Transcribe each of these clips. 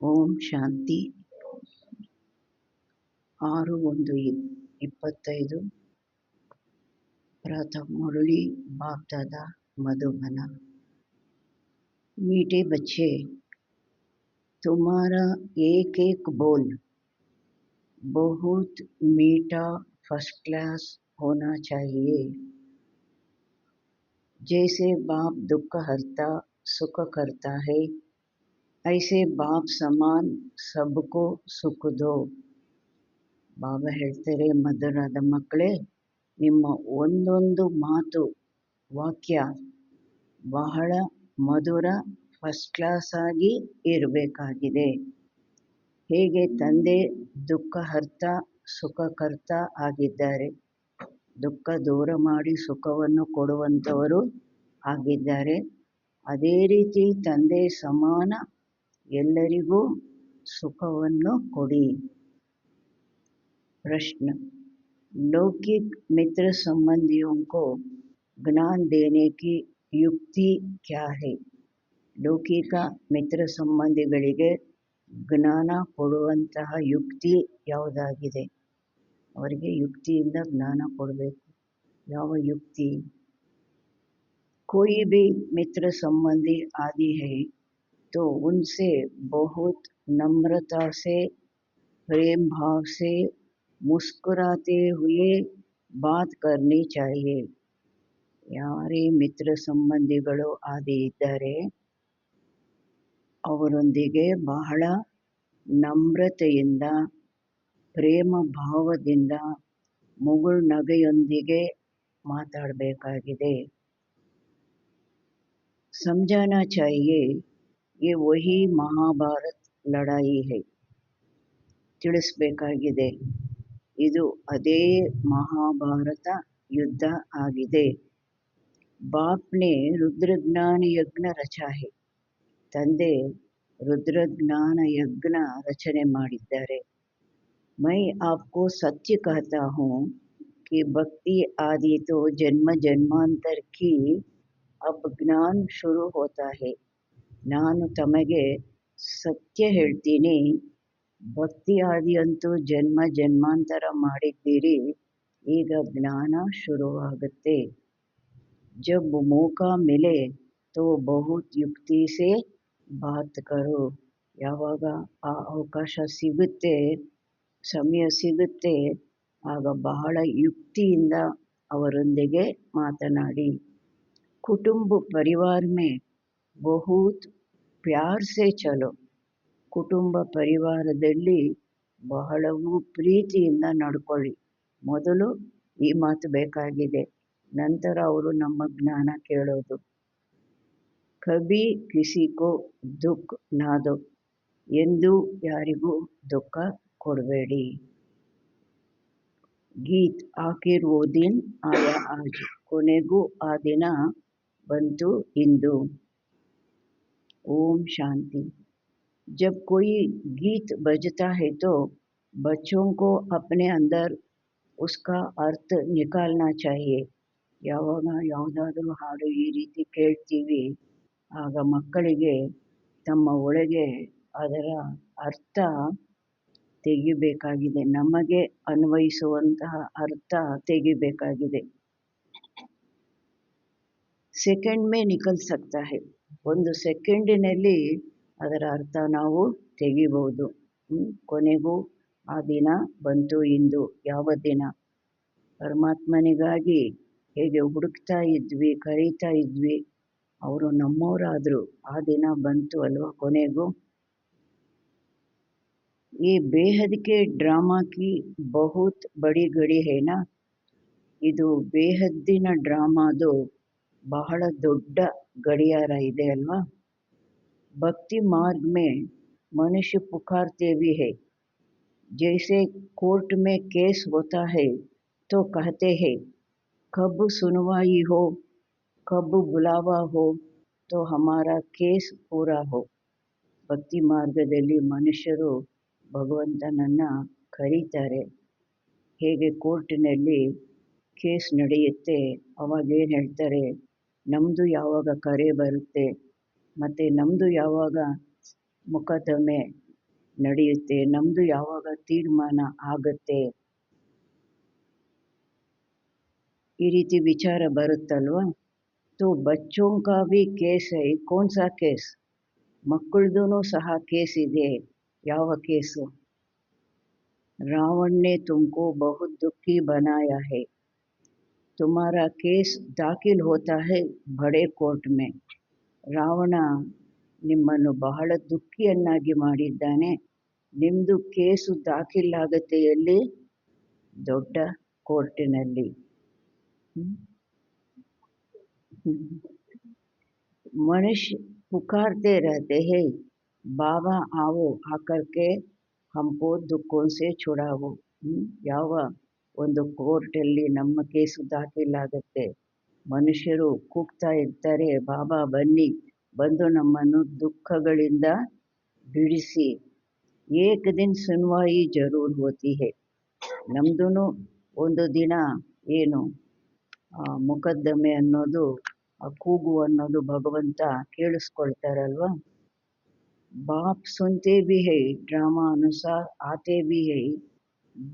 ಓಂ ಶಾಂತಿ 6/1/25 प्रथम मुरली बाप दादा मधुबन। मीठे बच्चे, तुम्हारा एक एक बोल बहुत मीठा फर्स्ट क्लास होना चाहिए। जैसे बाप दुख हरता सुख करता है, ऐसे बाप समान सबको सुख दो। ಬಾಬಾ ಹೇಳ್ತಾರೆ, ಮಧುರದ ಮಕ್ಕಳೇ, ನಿಮ್ಮ ಒಂದೊಂದು ಮಾತು ವಾಕ್ಯ ಬಹಳ ಮಧುರ ಫಸ್ಟ್ ಕ್ಲಾಸ್ ಆಗಿ ಇರಬೇಕಾಗಿದೆ. ಹೇಗೆ ತಂದೆ ದುಃಖಹರ್ತ ಸುಖಕರ್ತ ಆಗಿದ್ದಾರೆ, ದುಃಖ ದೂರ ಮಾಡಿ ಸುಖವನ್ನು ಕೊಡುವಂಥವರು ಆಗಿದ್ದಾರೆ, ಅದೇ ರೀತಿ ತಂದೆ ಸಮಾನ ಎಲ್ಲರಿಗೂ ಸುಖವನ್ನು ಕೊಡಿ. प्रश्न, लौकिक मित्र संबंधियों को ज्ञान देने की युक्ति क्या है? ಲೌಕಿಕ ಮಿತ್ರ ಸಂಬಂಧಿಗಳಿಗೆ ಜ್ಞಾನ ಕೊಡುವಂತಹ ಯುಕ್ತಿ ಯಾವುದಾಗಿದೆ? ಅವರಿಗೆ ಯುಕ್ತಿಯಿಂದ ಜ್ಞಾನ ಕೊಡಬೇಕು. ಯಾವ ಯುಕ್ತಿ? कोई भी मित्र संबंधी आदि है तो उनसे बहुत नम्रता से प्रेम भाव से ಮುಸ್ಕುರಾತೆ ಹುಯೇ ಬಾತ್ ಕರ್ನಿ ಚಾಹಿಯೇ. ಯಾರೇ ಮಿತ್ರ ಸಂಬಂಧಿಗಳು ಆದಿ ಇದ್ದಾರೆ ಅವರೊಂದಿಗೆ ಬಹಳ ನಮ್ರತೆಯಿಂದ ಪ್ರೇಮ ಭಾವದಿಂದ ಮುಗುಳ್ನಗೆಯೊಂದಿಗೆ ಮಾತಾಡಬೇಕಾಗಿದೆ. ಸಮझाना चाहिए ये वही महाभारत लड़ाई है. ತಿಳಿಸಬೇಕಾಗಿದೆ, ಇದು ಅದೇ ಮಹಾಭಾರತ ಯುದ್ಧ ಆಗಿದೆ. ಬಾಪ್ನೆ ರುದ್ರಜ್ಞಾನ ಯಜ್ಞ ರಚಾ ಹೈ. ತಂದೆ ರುದ್ರಜ್ಞಾನ ಯಜ್ಞ ರಚನೆ ಮಾಡಿದ್ದಾರೆ. ಮೈ ಆಪ್ಕೋ ಸತ್ಯ ಕಹತಾ ಹೂಂ ಕಿ ಭಕ್ತಿ ಆದಿ ತೋ ಜನ್ಮ ಜನ್ಮಾಂತರ ಕಿ ಅಬ್ ಜ್ಞಾನ ಶುರು ಹೋತಾ ಹೈ. ನಾನು ತಮಗೆ ಸತ್ಯ ಹೇಳ್ತೀನಿ, ಭಕ್ತಿ ಆದಿಯಂತೂ ಜನ್ಮ ಜನ್ಮಾಂತರ ಮಾಡಿದ್ದೀರಿ, ಈಗ ಜ್ಞಾನ ಶುರುವಾಗುತ್ತೆ. ಜಬ್ ಮೌಕಾ ಮಿಲೆ ತೋ ಬಹುತ್ ಯುಕ್ತಿ ಸೆ ಬಾತ್ ಕರೋ. ಯಾವಾಗ ಆ ಅವಕಾಶ ಸಿಗುತ್ತೆ, ಸಮಯ ಸಿಗುತ್ತೆ, ಆಗ ಬಹಳ ಯುಕ್ತಿಯಿಂದ ಅವರೊಂದಿಗೆ ಮಾತನಾಡಿ. ಕುಟುಂಬ ಪರಿವಾರ ಮೇ ಬಹುತ್ ಪ್ಯಾರ್ ಸೆ ಚಲೋ. ಕುಟುಂಬ ಪರಿವಾರದಲ್ಲಿ ಬಹಳವೂ ಪ್ರೀತಿಯಿಂದ ನಡ್ಕೊಳ್ಳಿ. ಮೊದಲು ಈ ಮಾತು ಬೇಕಾಗಿದೆ, ನಂತರ ಅವರು ನಮ್ಮ ಜ್ಞಾನ ಕೇಳೋದು. ಕಭಿ ಕಿಸಿಕೋ ದುಃಖ ನಾದೋ. ಎಂದೂ ಯಾರಿಗೂ ದುಃಖ ಕೊಡಬೇಡಿ. ಗೀತ್ ಆಖಿರ್ ವೋ ದಿನ್ ಆಯಾ ಆಜ್. ಕೊನೆಗೂ ಆ ದಿನ ಬಂತು ಇಂದು. ಓಂ ಶಾಂತಿ. जब कोई गीत बजता है तो बच्चों को अपने अंदर उसका अर्थ निकालना चाहिए. ಯಾವಾಗ ಯಾವುದಾದರೂ ಹಾಡು ಈ ರೀತಿ ಕೇಳ್ತೀವಿ, ಆಗ ಮಕ್ಕಳಿಗೆ ತಮ್ಮ ಒಳಗೆ ಅದರ ಅರ್ಥ ತೆಗಿಬೇಕಾಗಿದೆ, ನಮಗೆ ಅನ್ವಯಿಸುವಂತಹ ಅರ್ಥ ತೆಗಿಬೇಕಾಗಿದೆ. ಸೆಕೆಂಡ್ ಮೇ ನಿಕಲ್ ಸಕ್ತಾ ಹೈ. ಒಂದು ಸೆಕೆಂಡಿನಲ್ಲಿ ಅದರ ಅರ್ಥ ನಾವು ತೆಗಿಬಹುದು. ಕೊನೆಗೂ ಆ ದಿನ ಬಂತು ಇಂದು. ಯಾವ ದಿನ? ಪರಮಾತ್ಮನಿಗಾಗಿ ಹೇಗೆ ಹುಡುಕ್ತಾ ಇದ್ವಿ, ಕರೀತಾ ಇದ್ವಿ, ಅವರು ನಮ್ಮವರಾದರು, ಆ ದಿನ ಬಂತು ಅಲ್ವಾ ಕೊನೆಗೂ. ಈ ಬೇಹದ್ಕೆ ಡ್ರಾಮಾ ಕಿ ಬಹುತ್ ಬಡಿ ಗಡಿ ಹೇನಾ. ಇದು ಬೇಹದ್ದಿನ ಡ್ರಾಮಾದು ಬಹಳ ದೊಡ್ಡ ಗಡಿಯಾರ ಇದೆ ಅಲ್ವಾ. भक्ति मार्ग में मनुष्य पुकारते भी है. जैसे कोर्ट में केस होता है तो कहते हैं कब सुनवाई हो, कब बुलावा हो तो हमारा केस पूरा हो. ಭಕ್ತಿ ಮಾರ್ಗದಲ್ಲಿ ಮನುಷ್ಯರು ಭಗವಂತನನ್ನ ಕರೀತಾರೆ. ಹೇಗೆ ಕೋರ್ಟಿನಲ್ಲಿ ಕೇಸ್ ನಡೆಯುತ್ತೆ, ಅವಾಗ ಏನು ಹೇಳ್ತಾರೆ, ನಮ್ಮದು ಯಾವಾಗ ಕರೆ ಬರುತ್ತೆ, ಮತ್ತು ನಮ್ಮದು ಯಾವಾಗ ಮೊಕದ್ದಮೆ ನಡೆಯುತ್ತೆ, ನಮ್ಮದು ಯಾವಾಗ ತೀರ್ಮಾನ ಆಗುತ್ತೆ, ಈ ರೀತಿ ವಿಚಾರ ಬರುತ್ತಲ್ವ. तो बच्चों का भी केस है, कौन सा केस? ಮಕ್ಕಳದೂ ಸಹ ಕೇಸ್ ಇದೆ. ಯಾವ ಕೇಸು? रावण ने तुमको बहुत दुखी बनाया है, तुम्हारा केस दाखिल होता है बड़े कोर्ट में. ರಾವಣ ನಿಮ್ಮನ್ನು ಬಹಳ ದುಃಖಿಯನ್ನಾಗಿ ಮಾಡಿದ್ದಾನೆ, ನಿಮ್ಮದು ಕೇಸು ದಾಖಲಾಗುತ್ತೆ ಎಲ್ಲಿ? ದೊಡ್ಡ ಕೋರ್ಟಿನಲ್ಲಿ. मनुष्य पुकारते रहते हैं, बाबा आओ आकर के हमको दुखों से छुड़ाओ. ಯಾವ ಒಂದು ಕೋರ್ಟಲ್ಲಿ ನಮ್ಮ ಕೇಸು ದಾಖಲಾಗುತ್ತೆ, ಮನುಷ್ಯರು ಕೂಗ್ತಾ ಇರ್ತಾರೆ, ಬಾಬಾ ಬನ್ನಿ, ಬಂದು ನಮ್ಮನ್ನು ದುಃಖಗಳಿಂದ ಬಿಡಿಸಿ. ಏಕ ದಿನ ಸುನ್ವಾಯಿ ಜರೂರ್ ಹೋತಿ ಹೈ. ನಮ್ದು ಒಂದು ದಿನ ಏನು ಮುಕದ್ದಮೆ ಅನ್ನೋದು, ಆ ಕೂಗು ಅನ್ನೋದು ಭಗವಂತ ಕೇಳಿಸ್ಕೊಳ್ತಾರಲ್ವ. बाप सुनते भी है, ड्रामा अनुसार आते भी है,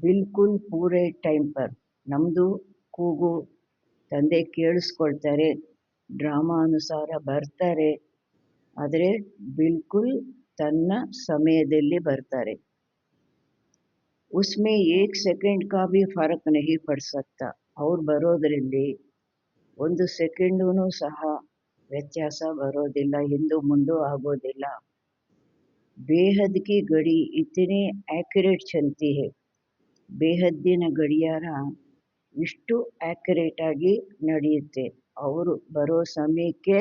बिल्कुल पूरे टाइम पर. ನಮ್ಮದು ಕೂಗು ತಂದೆ ಕೇಳಿಸ್ಕೊಳ್ತಾರೆ, ಡ್ರಾಮಾ ಅನುಸಾರ ಬರ್ತಾರೆ, ಆದರೆ ಬಿಲ್ಕುಲ್ ತನ್ನ ಸಮಯದಲ್ಲಿ ಬರ್ತಾರೆ. उसमें एक सेकंड का भी फर्क नहीं पड़ सकता. ಅವ್ರು ಬರೋದರಲ್ಲಿ ಒಂದು ಸೆಕೆಂಡೂ ಸಹ ವ್ಯತ್ಯಾಸ ಬರೋದಿಲ್ಲ, ಹಿಂದು ಮುಂದೆ ಆಗೋದಿಲ್ಲ. ಬೇಹದ್ ಕಿ ಗಡಿ ಇತನೆ ಆ್ಯಕ್ಯುರೇಟ್ ಚಲ್ತಿ ಹೈ. ಬೇಹದ್ದಿನ ಗಡಿಯಾರ ಇಷ್ಟು ಆ್ಯಕ್ಯುರೇಟಾಗಿ ನಡೆಯುತ್ತೆ. ಅವರು ಬರೋ ಸಮಯಕ್ಕೆ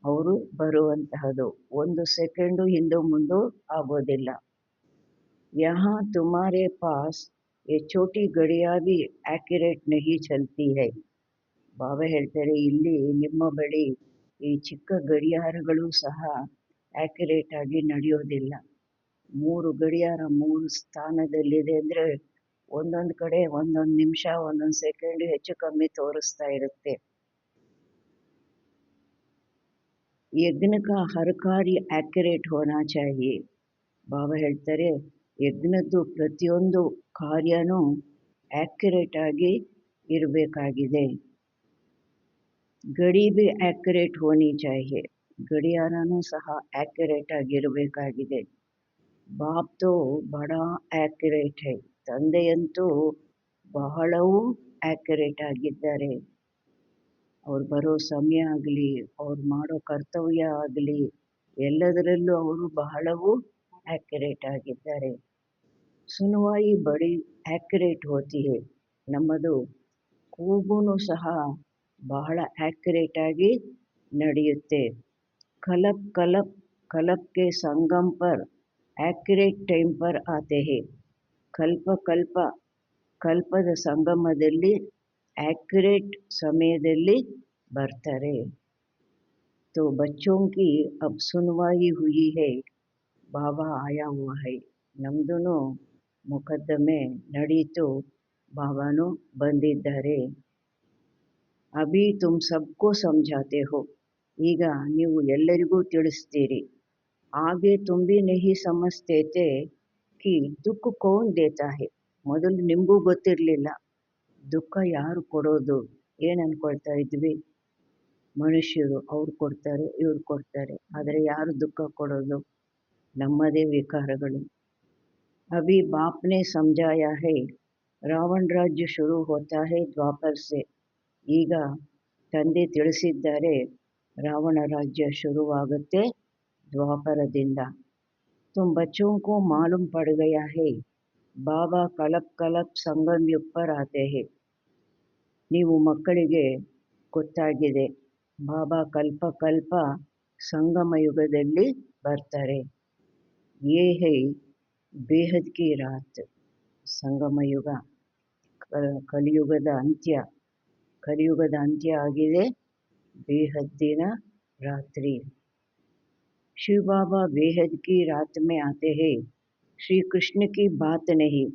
ಅವರು ಬರುವಂತಹದ್ದು, ಒಂದು ಸೆಕೆಂಡು ಹಿಂದೆ ಮುಂದೆ ಆಗೋದಿಲ್ಲ. यहाँ तुम्हारे पास ये छोटी घड़ियाँ भी एक्यूरेट नहीं चलती है. ಬಾಬಾ ಹೇಳ್ತಾರೆ, ಇಲ್ಲಿ ನಿಮ್ಮ ಬಳಿ ಈ ಚಿಕ್ಕ ಗಡಿಯಾರಗಳು ಸಹ ಆ್ಯಕ್ಯುರೇಟ್ ಆಗಿ ನಡೆಯೋದಿಲ್ಲ. 3 ಗಡಿಯಾರ 3 ಸ್ಥಾನದಲ್ಲಿದೆ ಅಂದರೆ ಒಂದೊಂದು ಕಡೆ ಒಂದೊಂದು ನಿಮಿಷ ಒಂದೊಂದು ಸೆಕೆಂಡ್ ಹೆಚ್ಚು ಕಮ್ಮಿ ತೋರಿಸ್ತಾ ಇರುತ್ತೆ. ಯಜ್ಞ ಕಾ ಹರ್ ಕಾರ್ಯ ಆ್ಯಕ್ಯುರೇಟ್ ಹೋನಾ ಚಾಹಿಯೆ. ಬಾಬಾ ಹೇಳ್ತಾರೆ, ಯಜ್ಞದ್ದು ಪ್ರತಿಯೊಂದು ಕಾರ್ಯನೂ ಆ್ಯಕ್ಯುರೇಟ್ ಆಗಿ ಇರಬೇಕಾಗಿದೆ. ಗಡಿ ಬಿ ಆ್ಯಕ್ಯುರೇಟ್ ಹೋನಿ ಚಾಹಿಯೆ. ಗಡಿಯಾರನೂ ಸಹ ಆ್ಯಕ್ಯುರೇಟ್ ಆಗಿರಬೇಕಾಗಿದೆ. ಬಾಪ್ ತೋ ಬಡಾ ಆ್ಯಕ್ಯುರೇಟ್ ಹೈ. ತಂದೆಯಂತೂ ಬಹಳವೂ ಆ್ಯಕ್ಯುರೇಟ್ ಆಗಿದ್ದಾರೆ. ಅವ್ರು ಬರೋ ಸಮಯ ಆಗಲಿ, ಅವ್ರು ಮಾಡೋ ಕರ್ತವ್ಯ ಆಗಲಿ, ಎಲ್ಲದರಲ್ಲೂ ಅವರು ಬಹಳವೂ ಆ್ಯಕ್ಯುರೇಟ್ ಆಗಿದ್ದಾರೆ. ಸುನ್ವಾಯಿ ಬಡಿ ಆ್ಯಕ್ಯುರೇಟ್ ಹೋತಿ ಹೈ. ನಮ್ಮದು ಕೂಗೂ ಸಹ ಬಹಳ ಆ್ಯಕ್ಯುರೇಟ್ ಆಗಿ ನಡೆಯುತ್ತೆ. ಕಲಪ್ ಕಲಪ್ ಕಲಪ್ ಕೆ ಸಂಗಮ್ ಪರ್ ಆ್ಯಕ್ಯುರೇಟ್ ಟೈಮ್ ಪರ್ ಆತೆ ಹೈ. ಕಲ್ಪ ಕಲ್ಪ ಕಲ್ಪದ ಸಂಗಮದಲ್ಲಿ ಆ್ಯಕ್ಯುರೇಟ್ ಸಮಯದಲ್ಲಿ ಬರ್ತಾರೆ. तो बच्चों की अब सुनवाई हुई है, बाबा आया हुआ है. ನಮ್ದು ಮುಕದ್ದಮೆ ನಡೀತು, ಬಾಬಾನು ಬಂದಿದ್ದಾರೆ. ಅಭಿ ತುಮ್ ಸಬ್ಕೋ ಸಮझाते हो. ಈಗ ನೀವು ಎಲ್ಲರಿಗೂ ತಿಳಿಸ್ತೀರಿ. ಆಗೆ ತುಮ್ ಭಿ ನಹಿ ಸಮಜ್ತೆ ಥೆ ಕಿ ದುಃಖ ಕೌನ್ ದೇತಾ ಹೈ. ಮೊದಲು ನಿಮಗೂ ಗೊತ್ತಿರಲಿಲ್ಲ ದುಃಖ ಯಾರು ಕೊಡೋದು. ಏನು ಅಂದ್ಕೊಳ್ತಾ ಇದ್ವಿ, ಮನುಷ್ಯರು ಅವ್ರು ಕೊಡ್ತಾರೆ ಇವ್ರು ಕೊಡ್ತಾರೆ, ಆದರೆ ಯಾರು ದುಃಖ ಕೊಡೋದು? ನಮ್ಮದೇ ವಿಕಾರಗಳು. ಅಭಿ ಬಾಪ್ನೆ ಸಮझाया है, ರಾವಣ ರಾಜ್ಯ ಶುರು ಹೋತಾ ಹೈ ದ್ವಾಪರ್ ಸೆ. ಈಗ ತಂದೆ ತಿಳಿಸಿದ್ದಾರೆ, ರಾವಣ ರಾಜ್ಯ ಶುರುವಾಗುತ್ತೆ ದ್ವಾಪರದಿಂದ. ತುಮ್ ಬಚ್ಚೋಂ ಕೋ ಮಾಲೂಮ್ ಪಡ್ ಗಯಾ ಹೈ, ಬಾಬಾ ಕಲಪ್ ಕಲಪ್ ಸಂಗಮ್ ಯುಗ್ ಪರ್ ಆತೆ ಹೈ. ನೀವು ಮಕ್ಕಳಿಗೆ ಗೊತ್ತಾಗಿದೆ, ಬಾಬಾ ಕಲ್ಪ ಕಲ್ಪ ಸಂಗಮ ಯುಗದಲ್ಲಿ ಬರ್ತಾರೆ. ಯೇ ಹೈ ಬೇಹದ್ ಕಿ ರಾತ್. ಸಂಗಮ ಯುಗ ಕಲಿಯುಗದ ಅಂತ್ಯ. ಕಲಿಯುಗದ ಅಂತ್ಯ ಆಗಿದೆ, ಬೇಹದ್ದಿನ ರಾತ್ರಿ. शिव बाबा बेहद की रात में आते हैं, श्री कृष्ण की बात नहीं.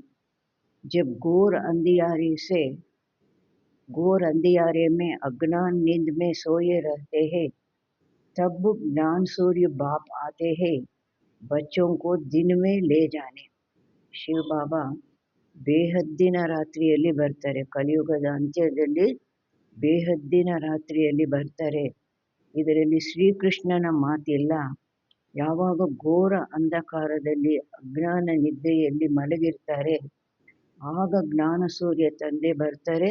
जब घोर अंधियारे में अज्ञान नींद में सोए रहते हैं, तब ज्ञान सूर्य बाप आते हैं, बच्चों को दिन में ले जाने. ಶಿವ ಬಾಬಾ ಬೇಹದ್ದಿನ ರಾತ್ರಿಯಲ್ಲಿ ಬರ್ತಾರೆ. ಕಲಿಯುಗದ ಅಂತ್ಯದಲ್ಲಿ ಬೇಹದ್ದಿನ ರಾತ್ರಿಯಲ್ಲಿ ಬರ್ತಾರೆ. ಇದರಲ್ಲಿ ಶ್ರೀಕೃಷ್ಣನ ಮಾತಿಲ್ಲ. ಯಾವಾಗ ಘೋರ ಅಂಧಕಾರದಲ್ಲಿ ಅಜ್ಞಾನ ನಿದ್ದೆಯಲ್ಲಿ ಮಲಗಿರ್ತಾರೆ, ಆಗ ಜ್ಞಾನ ಸೂರ್ಯ ತಂದೆ ಬರ್ತಾರೆ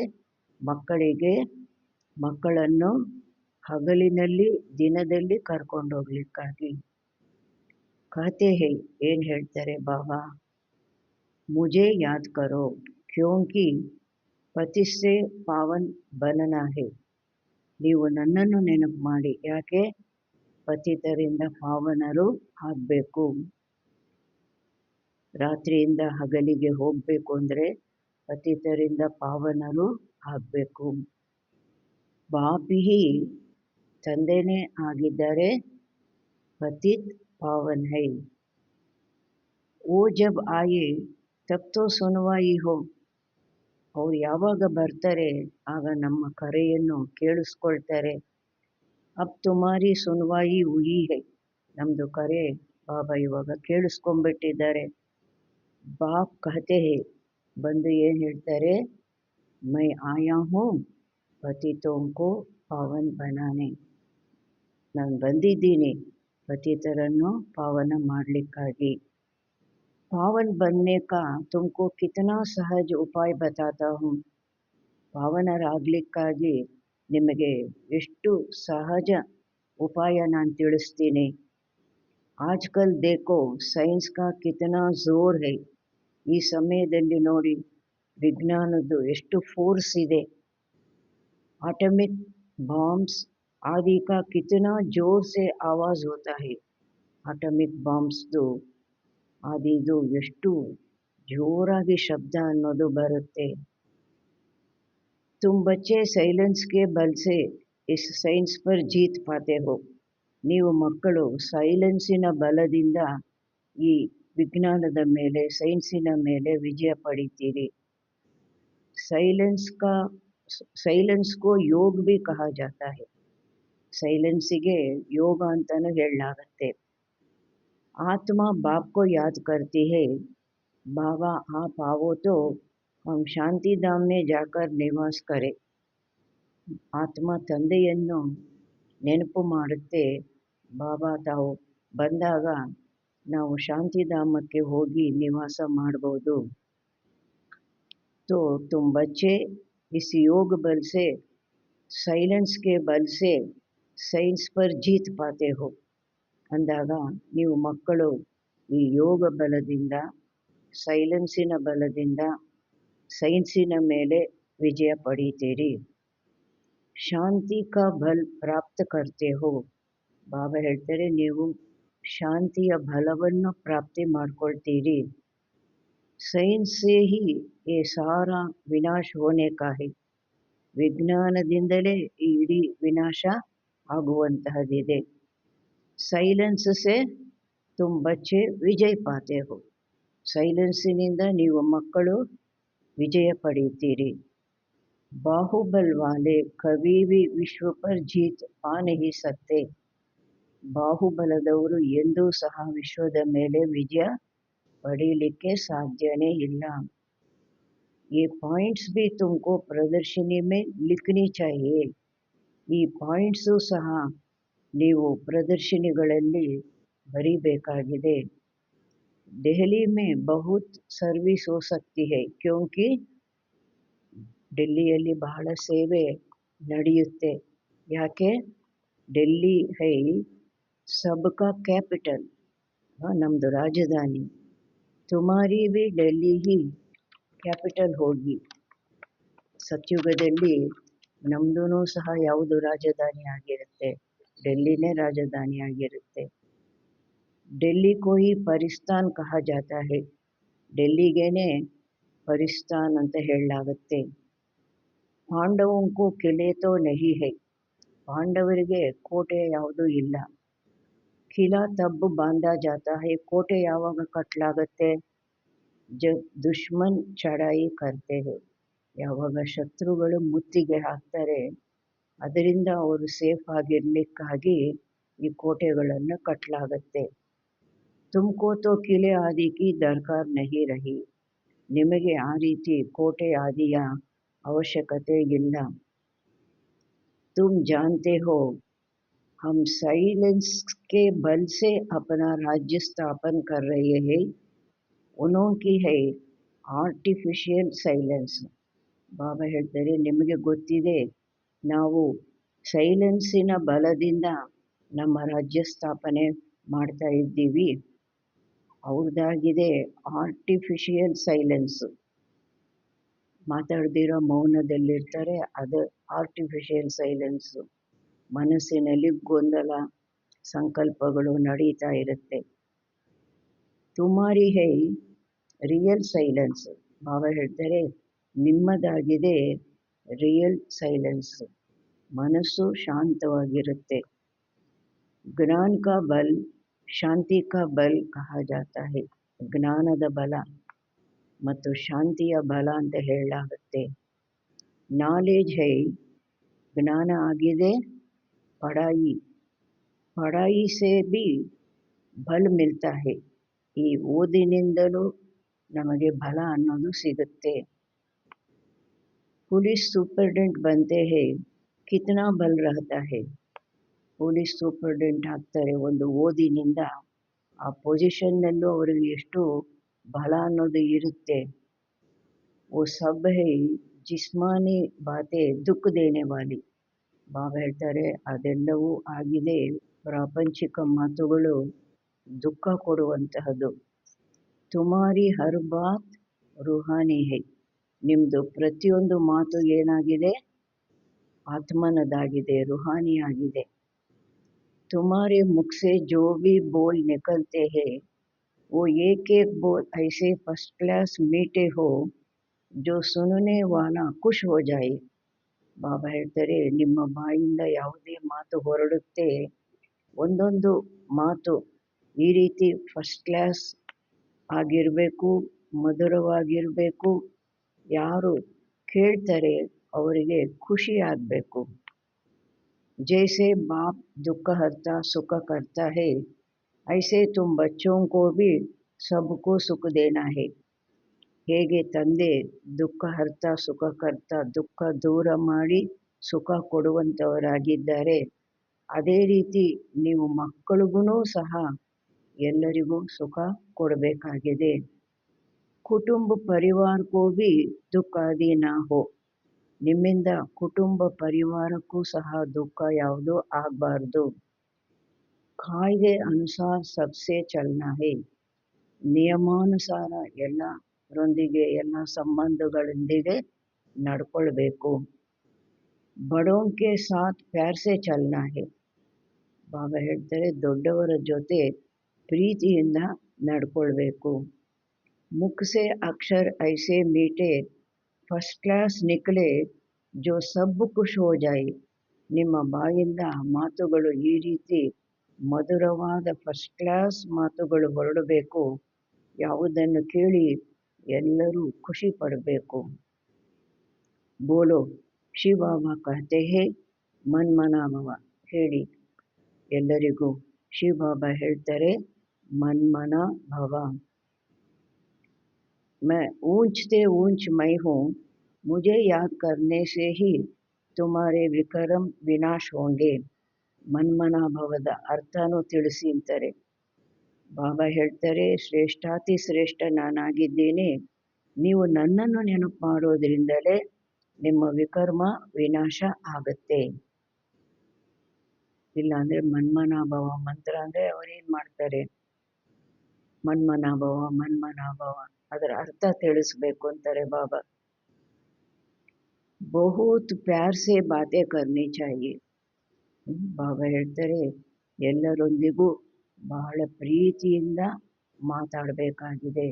ಮಕ್ಕಳನ್ನು ಹಗಲಿನಲ್ಲಿ ದಿನದಲ್ಲಿ ಕರ್ಕೊಂಡೋಗ್ಲಿಕ್ಕಾಗಿ. कहते हैं ಏನು ಹೇಳ್ತಾರೆ ಬಾಬಾ, मुझे याद करो क्योंकि पति से पावन बनना है. ನೀವು ನನ್ನನ್ನು ನೆನಪು ಮಾಡಿ, ಯಾಕೆ ಪತಿತರಿಂದ ಪಾವನರು ಆಗಬೇಕು. ರಾತ್ರಿಯಿಂದ ಹಗಲಿಗೆ ಹೋಗಬೇಕು ಅಂದರೆ ಪತಿತರಿಂದ ಪಾವನರು ಆಗಬೇಕು. ಬಾಪಿ ತಂದೆನೇ ಆಗಿದ್ದಾರೆ, ಪತಿತ್ ಪಾವನ್ ಹೈ. ಓ ಜಬ್ ಆಯೆ ತಬ್ ತೋ ಸುನವಾಯಿ ಹೋ. ಅವ್ರು ಯಾವಾಗ ಬರ್ತಾರೆ ಆಗ ನಮ್ಮ ಕರೆಯನ್ನು ಕೇಳಿಸ್ಕೊಳ್ತಾರೆ. ಅಬ್ ತುಮಾರಿ ಸುನವಾಯಿ ಹುಯಿ ಹೈ. ನಮ್ಮದು ಕರೆ ಬಾಬಾ ಇವಾಗ ಕೇಳಿಸ್ಕೊಂಡ್ಬಿಟ್ಟಿದ್ದಾರೆ. ಬಾಪ್ ಕಹತೆ ಹೇ, ಬಂದು ಏನು ಹೇಳ್ತಾರೆ, ಮೈ ಆಯಾ ಹೂँ ಪತಿತೋಂ ಕೋ ಪಾವನ್ ಬನಾನೆ. ನಾನು ಬಂದಿದ್ದೀನಿ ಪತಿತರನ್ನು ಪಾವನ ಮಾಡಲಿಕ್ಕಾಗಿ. पावन बनने का तुमको कितना सहज उपाय बताता हूँ. ಪಾವನರಾಗಲಿಕ್ಕಾಗಿ ನಿಮಗೆ ಎಷ್ಟು ಸಹಜ ಉಪಾಯ ನಾನು ತಿಳಿಸ್ತೀನಿ. ಆಜ್ಕಲ್ ದೇಖೋ ಸೈನ್ಸ್ ಕಾ ಕಿತನಾ ಜೋರ್ ಹೈ. ಈ ಸಮಯದಲ್ಲಿ ನೋಡಿ ವಿಜ್ಞಾನದ್ದು ಎಷ್ಟು ಫೋರ್ಸ್ ಇದೆ. ಆಟಮಿಕ್ ಬಾಂಬ್ಸ್ ಆದಿ ಕಾ ಕಿತನಾ ಜೋರ್ ಸೆ ಆವಾಜ್ ಹೋತಾ ಹೈ. ಆಟಮಿಕ್ ಬಾಂಬ್ಸ್ದು ಆದಿದು ಎಷ್ಟು ಜೋರಾಗಿ ಶಬ್ದ ಅನ್ನೋದು ಬರುತ್ತೆ. तुम बच्चे ಸೈಲೆನ್ಸ್ ಕೆ ಬಲ್ ಸೆ ಇಸ್ ಸೈನ್ಸ್ ಪರ್ ಜೀತ್ ಪಾತೆ ಹೋ. ನೀವು ಮಕ್ಕಳು ಸೈಲೆನ್ಸಿನ ಬಲದಿಂದ ಈ ವಿಜ್ಞಾನದ ಮೇಲೆ, ಸೈನ್ಸಿನ ಮೇಲೆ ವಿಜಯ ಪಡಿತೀರಿ. ಸೈಲೆನ್ಸ್ ಕೋ ಯೋಗ ಭಿ ಕಹಾ ಜಾತಾ ಹೈ. ಸೈಲೆನ್ಸಿಗೆ ಯೋಗ ಅಂತಾನು ಹೇಳಲಾಗತ್ತೆ. आत्मा बाप को याद करती है, बाबा आप आओ तो हम ಶಾಂತಿ ಧಾಮ್ में जाकर निवास करें. ಆತ್ಮ ತಂದೆಯನ್ನು ನೆನಪು ಮಾಡುತ್ತೆ, ಬಾಬಾ ತಾವು ಬಂದಾಗ ನಾವು ಶಾಂತಿಧಾಮಕ್ಕೆ ಹೋಗಿ ನಿವಾಸ ಮಾಡ್ಬೋದು. तो तुम बच्चे इस योग बल से, ಸೈಲೆನ್ಸ್ के बल से ಸೈನ್ಸ್ पर जीत पाते हो. ಅಂದಾಗ ನೀವು ಮಕ್ಕಳು ಈ ಯೋಗ ಬಲದಿಂದ, ಸೈಲೆನ್ಸಿನ ಬಲದಿಂದ ಸೈನ್ಸಿನ ಮೇಲೆ ವಿಜಯ ಪಡೀತೀರಿ. ಶಾಂತಿ ಕಾ ಬಲ್ ಪ್ರಾಪ್ತ ಕರ್ತೆ ಹೋ. ಬಾಬಾ ಹೇಳ್ತಾರೆ, ನೀವು ಶಾಂತಿಯ ಬಲವನ್ನು ಪ್ರಾಪ್ತಿ ಮಾಡ್ಕೊಳ್ತೀರಿ. ಸೈನ್ಸ್ ಸೇ ಹಿ ಯೇ ಸಾರಾ ವಿನಾಶ ಹೋನೆ ಕಾ ಹೈ. ವಿಜ್ಞಾನದಿಂದಲೇ ಈ ಇಡೀ ವಿನಾಶ ಆಗುವಂತಹದಿದೆ. ಸೈಲೆನ್ಸ್ ಸೆ ತುಮ್ ಬಚ್ಚೆ ವಿಜಯ ಪಾತೆ ಹೋ. ಸೈಲೆನ್ಸಿನಿಂದ ನೀವು ಮಕ್ಕಳು ವಿಜಯ ಪಡೆಯುತ್ತೀರಿ. ಬಾಹುಬಲ್ ವಾಲೆ ಕಭೀ ಭೀ ವಿಶ್ವ ಪರ್ ಜೀತ್ ಪಾ ನಹೀ ಸಕ್ತೆ. ಬಾಹುಬಲದವರು ಎಂದೂ ಸಹ ವಿಶ್ವದ ಮೇಲೆ ವಿಜಯ ಪಡೀಲಿಕ್ಕೆ ಸಾಧ್ಯನೇ ಇಲ್ಲ. ಈ ಪಾಯಿಂಟ್ಸ್ ಭೀ ತುಮಕೋ ಪ್ರದರ್ಶಿನಿ ಮೇ ಲಿಖನಿ ಚಾಹಿಯೇ. ಈ ಪಾಯಿಂಟ್ಸು ಸಹ ನೀವು ಪ್ರದರ್ಶಿನಿಗಳಲ್ಲಿ ಬರೀಬೇಕಾಗಿದೆ. ದೆಹಲಿ ಮೇ ಬಹುತ್ ಸರ್ವಿಸ್ ಹೋ ಸಕ್ತಿ ಹೈ, ಕ್ಯೋಂಕಿ ಡೆಲ್ಲಿಯಲ್ಲಿ ಬಹಳ ಸೇವೆ ನಡೆಯುತ್ತೆ. ಯಾಕೆ, ಡೆಲ್ಲಿ ಹೈ ಸಬ್ಕಾ ಕ್ಯಾಪಿಟಲ್, ನಮ್ಮದು ರಾಜಧಾನಿ. ತುಮಾರಿ ಭೀ ಡೆಲ್ಲಿ ಹಿ ಕ್ಯಾಪಿಟಲ್ ಹೋಗಿ. ಸತ್ಯುಗದಲ್ಲಿ ನಮ್ಮದೂ ಸಹ ಯಾವುದು ರಾಜಧಾನಿ ಆಗಿರುತ್ತೆ, ಡೆಲ್ಲಿನೇ ರಾಜಧಾನಿ ಆಗಿರುತ್ತೆ. ಡೆಲ್ಲಿ ಕೋ ಹಿ ಪರಿಸ್ಥಾನ್ ಕಹಾ ಜಾತಾ ಹೈ. ಡೆಲ್ಲಿಗೇನೆ ಪರಿಸ್ಥಾನ್ ಅಂತ ಹೇಳಲಾಗುತ್ತೆ. ಪಾಂಡವೋಂ ಕೋ ಕಿಲೆ ತೋ ನಹಿ ಹೈ. ಪಾಂಡವರಿಗೆ ಕೋಟೆ ಯಾವುದೂ ಇಲ್ಲ. ಕಿಲಾ ತಬ್ ಬಾಂಧಾ ಜಾತಾ ಹೈ. ಕೋಟೆ ಯಾವಾಗ ಕಟ್ಟಲಾಗತ್ತೆ, ಜಬ್ ದುಶ್ಮನ್ ಚಢಾಯಿ ಕರ್ತೆ ಹೈ. ಯಾವಾಗ ಶತ್ರುಗಳು ಮುತ್ತಿಗೆ ಹಾಕ್ತಾರೆ, ಅದರಿಂದ ಅವರು ಸೇಫ್ ಆಗಿರ್ಲಿಕ್ಕಾಗಿ ಈ ಕೋಟೆಗಳನ್ನು ಕಟ್ಟಲಾಗತ್ತೆ. तुमको तो किले आदि की दरकार नहीं रही, ನಿಮಗೆ ಆ ರೀತಿ ಕೋಟೆ ಆದಿಯ ಅವಶ್ಯಕತೆ ಇಲ್ಲ. तुम जानते हो हम साइलेंस के बल से अपना राज्य स्थापन कर रहे हैं, उनकी है ಆರ್ಟಿಫಿಷಿಯಲ್ ಸೈಲೆನ್ಸ್. ಬಾಬಾ ಹೇಳ್ತಾರೆ, ನಿಮಗೆ ಗೊತ್ತಿದೆ ನಾವು ಸೈಲೆನ್ಸಿನ ಬಲದಿಂದ ನಮ್ಮ ರಾಜ್ಯ ಸ್ಥಾಪನೆ ಮಾಡ್ತಾ ಇದ್ದೀವಿ. ಅವ್ರದ್ದಾಗಿದೆ ಆರ್ಟಿಫಿಷಿಯಲ್ ಸೈಲೆನ್ಸ್. ಮಾತಾಡ್ದಿರೋ ಮೌನದಲ್ಲಿರ್ತಾರೆ, ಅದು ಆರ್ಟಿಫಿಷಿಯಲ್ ಸೈಲೆನ್ಸ್. ಮನಸ್ಸಿನಲ್ಲಿ ಗೊಂದಲ ಸಂಕಲ್ಪಗಳು ನಡೀತಾ ಇರುತ್ತೆ. ತುಮಾರಿ ಹೈ ರಿಯಲ್ ಸೈಲೆನ್ಸ್. ಬಾಬಾ ಹೇಳ್ತಾರೆ, ನಿಮ್ಮದಾಗಿದೆ ರಿಯಲ್ ಸೈಲೆನ್ಸ್. ಮನಸ್ಸು ಶಾಂತವಾಗಿರುತ್ತೆ. ಜ್ಞಾನ ಕಾ ಬಲ್ ಶಾಂತಿ ಕಾ ಬಲ್ ಕಹಾ ಜಾತಾ ಹೈ. ಜ್ಞಾನದ ಬಲ ಮತ್ತು ಶಾಂತಿಯ ಬಲ ಅಂತ ಹೇಳಲಾಗುತ್ತೆ. ನಾಲೆಜ್ ಹೈ, ಜ್ಞಾನ ಆಗಿದೆ. ಪಢಾಯಿ ಪಢಾಯಿ ಸೇ ಬಿ ಬಲ್ ಮಿಲ್ತಾ ಹೈ. ಈ ಓದಿನಿಂದಲೂ ನಮಗೆ ಬಲ ಅನ್ನೋದು ಸಿಗುತ್ತೆ. ಪೊಲೀಸ್ ಸೂಪರ್ಡೆಂಟ್ ಬಂತೆ ಹೇ, ಕಿತನಾ ಬಲ್ ರಹತಾ ಹೈ. ಪೊಲೀಸ್ ಸೂಪರ್ಡೆಂಟ್ ಆಗ್ತಾರೆ ಒಂದು ಓದಿನಿಂದ. ಆ ಪೊಸಿಷನ್ನಲ್ಲೂ ಅವರಿಗೆ ಎಷ್ಟು ಬಲ ಅನ್ನೋದು ಇರುತ್ತೆ. ಓ ಸಬ್ ಹೈ ಜಿಸ್ಮಾನಿ ಬಾತೆ ದುಃಖ ದೇನೆ ವಾಲಿ. ಬಾಬಾ ಹೇಳ್ತಾರೆ, ಅದೆಲ್ಲವೂ ಆಗಿದೆ ಪ್ರಾಪಂಚಿಕ ಮಾತುಗಳು ದುಃಖ ಕೊಡುವಂತಹದ್ದು. ತುಮಾರಿ ಹರ್ ಬಾತ್ ರೂಹಾನಿ ಹೈ. ನಿಮ್ಮದು ಪ್ರತಿಯೊಂದು ಮಾತು ಏನಾಗಿದೆ, ಆತ್ಮನದಾಗಿದೆ, ರೂಹಾನಿ ಆಗಿದೆ. तुम्हारे मुख से जो भी बोल निकलते हैं वो एक एक बोल ऐसे फर्स्ट क्लास मीठे हो जो सुनने वाला खुश हो जाए. ಬಾಬಾ ಹೇಳ್ತಾರೆ, ನಿಮ್ಮ ಬಾಯಿಂದ ಯಾವುದೇ ಮಾತು ಹೊರಡುತ್ತೆ, ಒಂದೊಂದು ಮಾತು ಈ ರೀತಿ ಫಸ್ಟ್ ಕ್ಲಾಸ್ ಆಗಿರಬೇಕು, ಮಧುರವಾಗಿರಬೇಕು. ಯಾರು ಕೇಳ್ತಾರೆ ಅವರಿಗೆ ಖುಷಿ ಆಗಬೇಕು. जैसे बाप दुख हरता सुख करता है, ऐसे तुम बच्चों को भी सबको सुख देना है. ಹೇಗೆ ತಂದೆ ದುಃಖ ಹರ್ತ ಸುಖ ಕರ್ತ, ದುಃಖ ದೂರ ಮಾಡಿ ಸುಖ ಕೊಡುವಂಥವರಾಗಿದ್ದಾರೆ, ಅದೇ ರೀತಿ ನೀವು ಮಕ್ಕಳಿಗೂ ಸಹ ಎಲ್ಲರಿಗೂ ಸುಖ ಕೊಡಬೇಕಾಗಿದೆ. ಕುಟುಂಬ ಪರಿವಾರಕ್ಕೂ ಭಿ ದುಃಖ ಆದಿ ನಾ ಹೋ. ನಿಮ್ಮಿಂದ ಕುಟುಂಬ ಪರಿವಾರಕ್ಕೂ ಸಹ ದುಃಖ ಯಾವುದೂ ಆಗಬಾರ್ದು. ಕಾಯ್ದೆ ಅನುಸಾರ ಸಬ್ಸೆ ಚಲನಾ ಹೈ. ನಿಯಮಾನುಸಾರ ಎಲ್ಲರೊಂದಿಗೆ ಎಲ್ಲ ಸಂಬಂಧಗಳೊಂದಿಗೆ ನಡ್ಕೊಳ್ಬೇಕು. ಬಡೋಂ ಕೆ ಸಾಥ್ ಪ್ಯಾರ್ ಸೆ ಚಲನಾ ಹೈ. ಬಾಬಾ ಹೇಳ್ತಾರೆ, ದೊಡ್ಡವರ ಜೊತೆ ಪ್ರೀತಿಯಿಂದ ನಡ್ಕೊಳ್ಬೇಕು. ಮುಖ ಸೆ ಅಕ್ಷರ ಐಸೆ ಮೀಟೆ ಫಸ್ಟ್ ಕ್ಲಾಸ್ ನಿಕಲೆ ಜೋ ಸಬ್ ಖುಷ್ ಹೋ ಜಾಯೆ. ನಿಮ್ಮ ಬಾಯಿಂದ ಮಾತುಗಳು ಈ ರೀತಿ ಮಧುರವಾದ ಫಸ್ಟ್ ಕ್ಲಾಸ್ ಮಾತುಗಳು ಹೊರಡಬೇಕು, ಯಾವುದನ್ನು ಕೇಳಿ ಎಲ್ಲರೂ ಖುಷಿ ಪಡಬೇಕು. ಬೋಲೋ ಶಿವ ಬಾಬಾ ಕಹತೆ ಹೇ ಮನ್ಮನಾಭವ. ಹೇಳಿ ಎಲ್ಲರಿಗೂ, ಶಿವ ಬಾಬಾ ಹೇಳ್ತಾರೆ, ಮನ್ಮನ ಭವ. मैं ऊंच से ऊंच मैं हूँ, मुझे याद करने से ही तुम्हारे विक्रम विनाश होंगे. ಮನ್ಮನಾಭವದ ಅರ್ಥನೂ ತಿಳಿಸಿ ಅಂತಾರೆ. ಬಾಬಾ ಹೇಳ್ತಾರೆ, ಶ್ರೇಷ್ಠಾತಿ ಶ್ರೇಷ್ಠ ನಾನಾಗಿದ್ದೇನೆ, ನೀವು ನನ್ನನ್ನು ನೆನಪು ಮಾಡೋದ್ರಿಂದಲೇ ನಿಮ್ಮ ವಿಕರ್ಮ ವಿನಾಶ ಆಗತ್ತೆ. ಇಲ್ಲಾಂದರೆ ಮನ್ಮನಾಭವ ಮಂತ್ರ ಅಂದರೆ ಅವರೇನು ಮಾಡ್ತಾರೆ, ಮನ್ಮನಾಭವ ಮನ್ಮನಾಭವ ಅದರ ಅರ್ಥ ತಿಳಿಸ್ಬೇಕು ಅಂತಾರೆ ಬಾಬಾ. ಬಹುತ್ ಪ್ಯಾರ್ ಸೆ ಬಾತೆ ಕರ್ನಿ ಚಾಹಿಯೆ. ಬಾಬಾ ಹೇಳ್ತಾರೆ, ಎಲ್ಲರೊಂದಿಗೂ ಬಹಳ ಪ್ರೀತಿಯಿಂದ ಮಾತಾಡಬೇಕಾಗಿದೆ.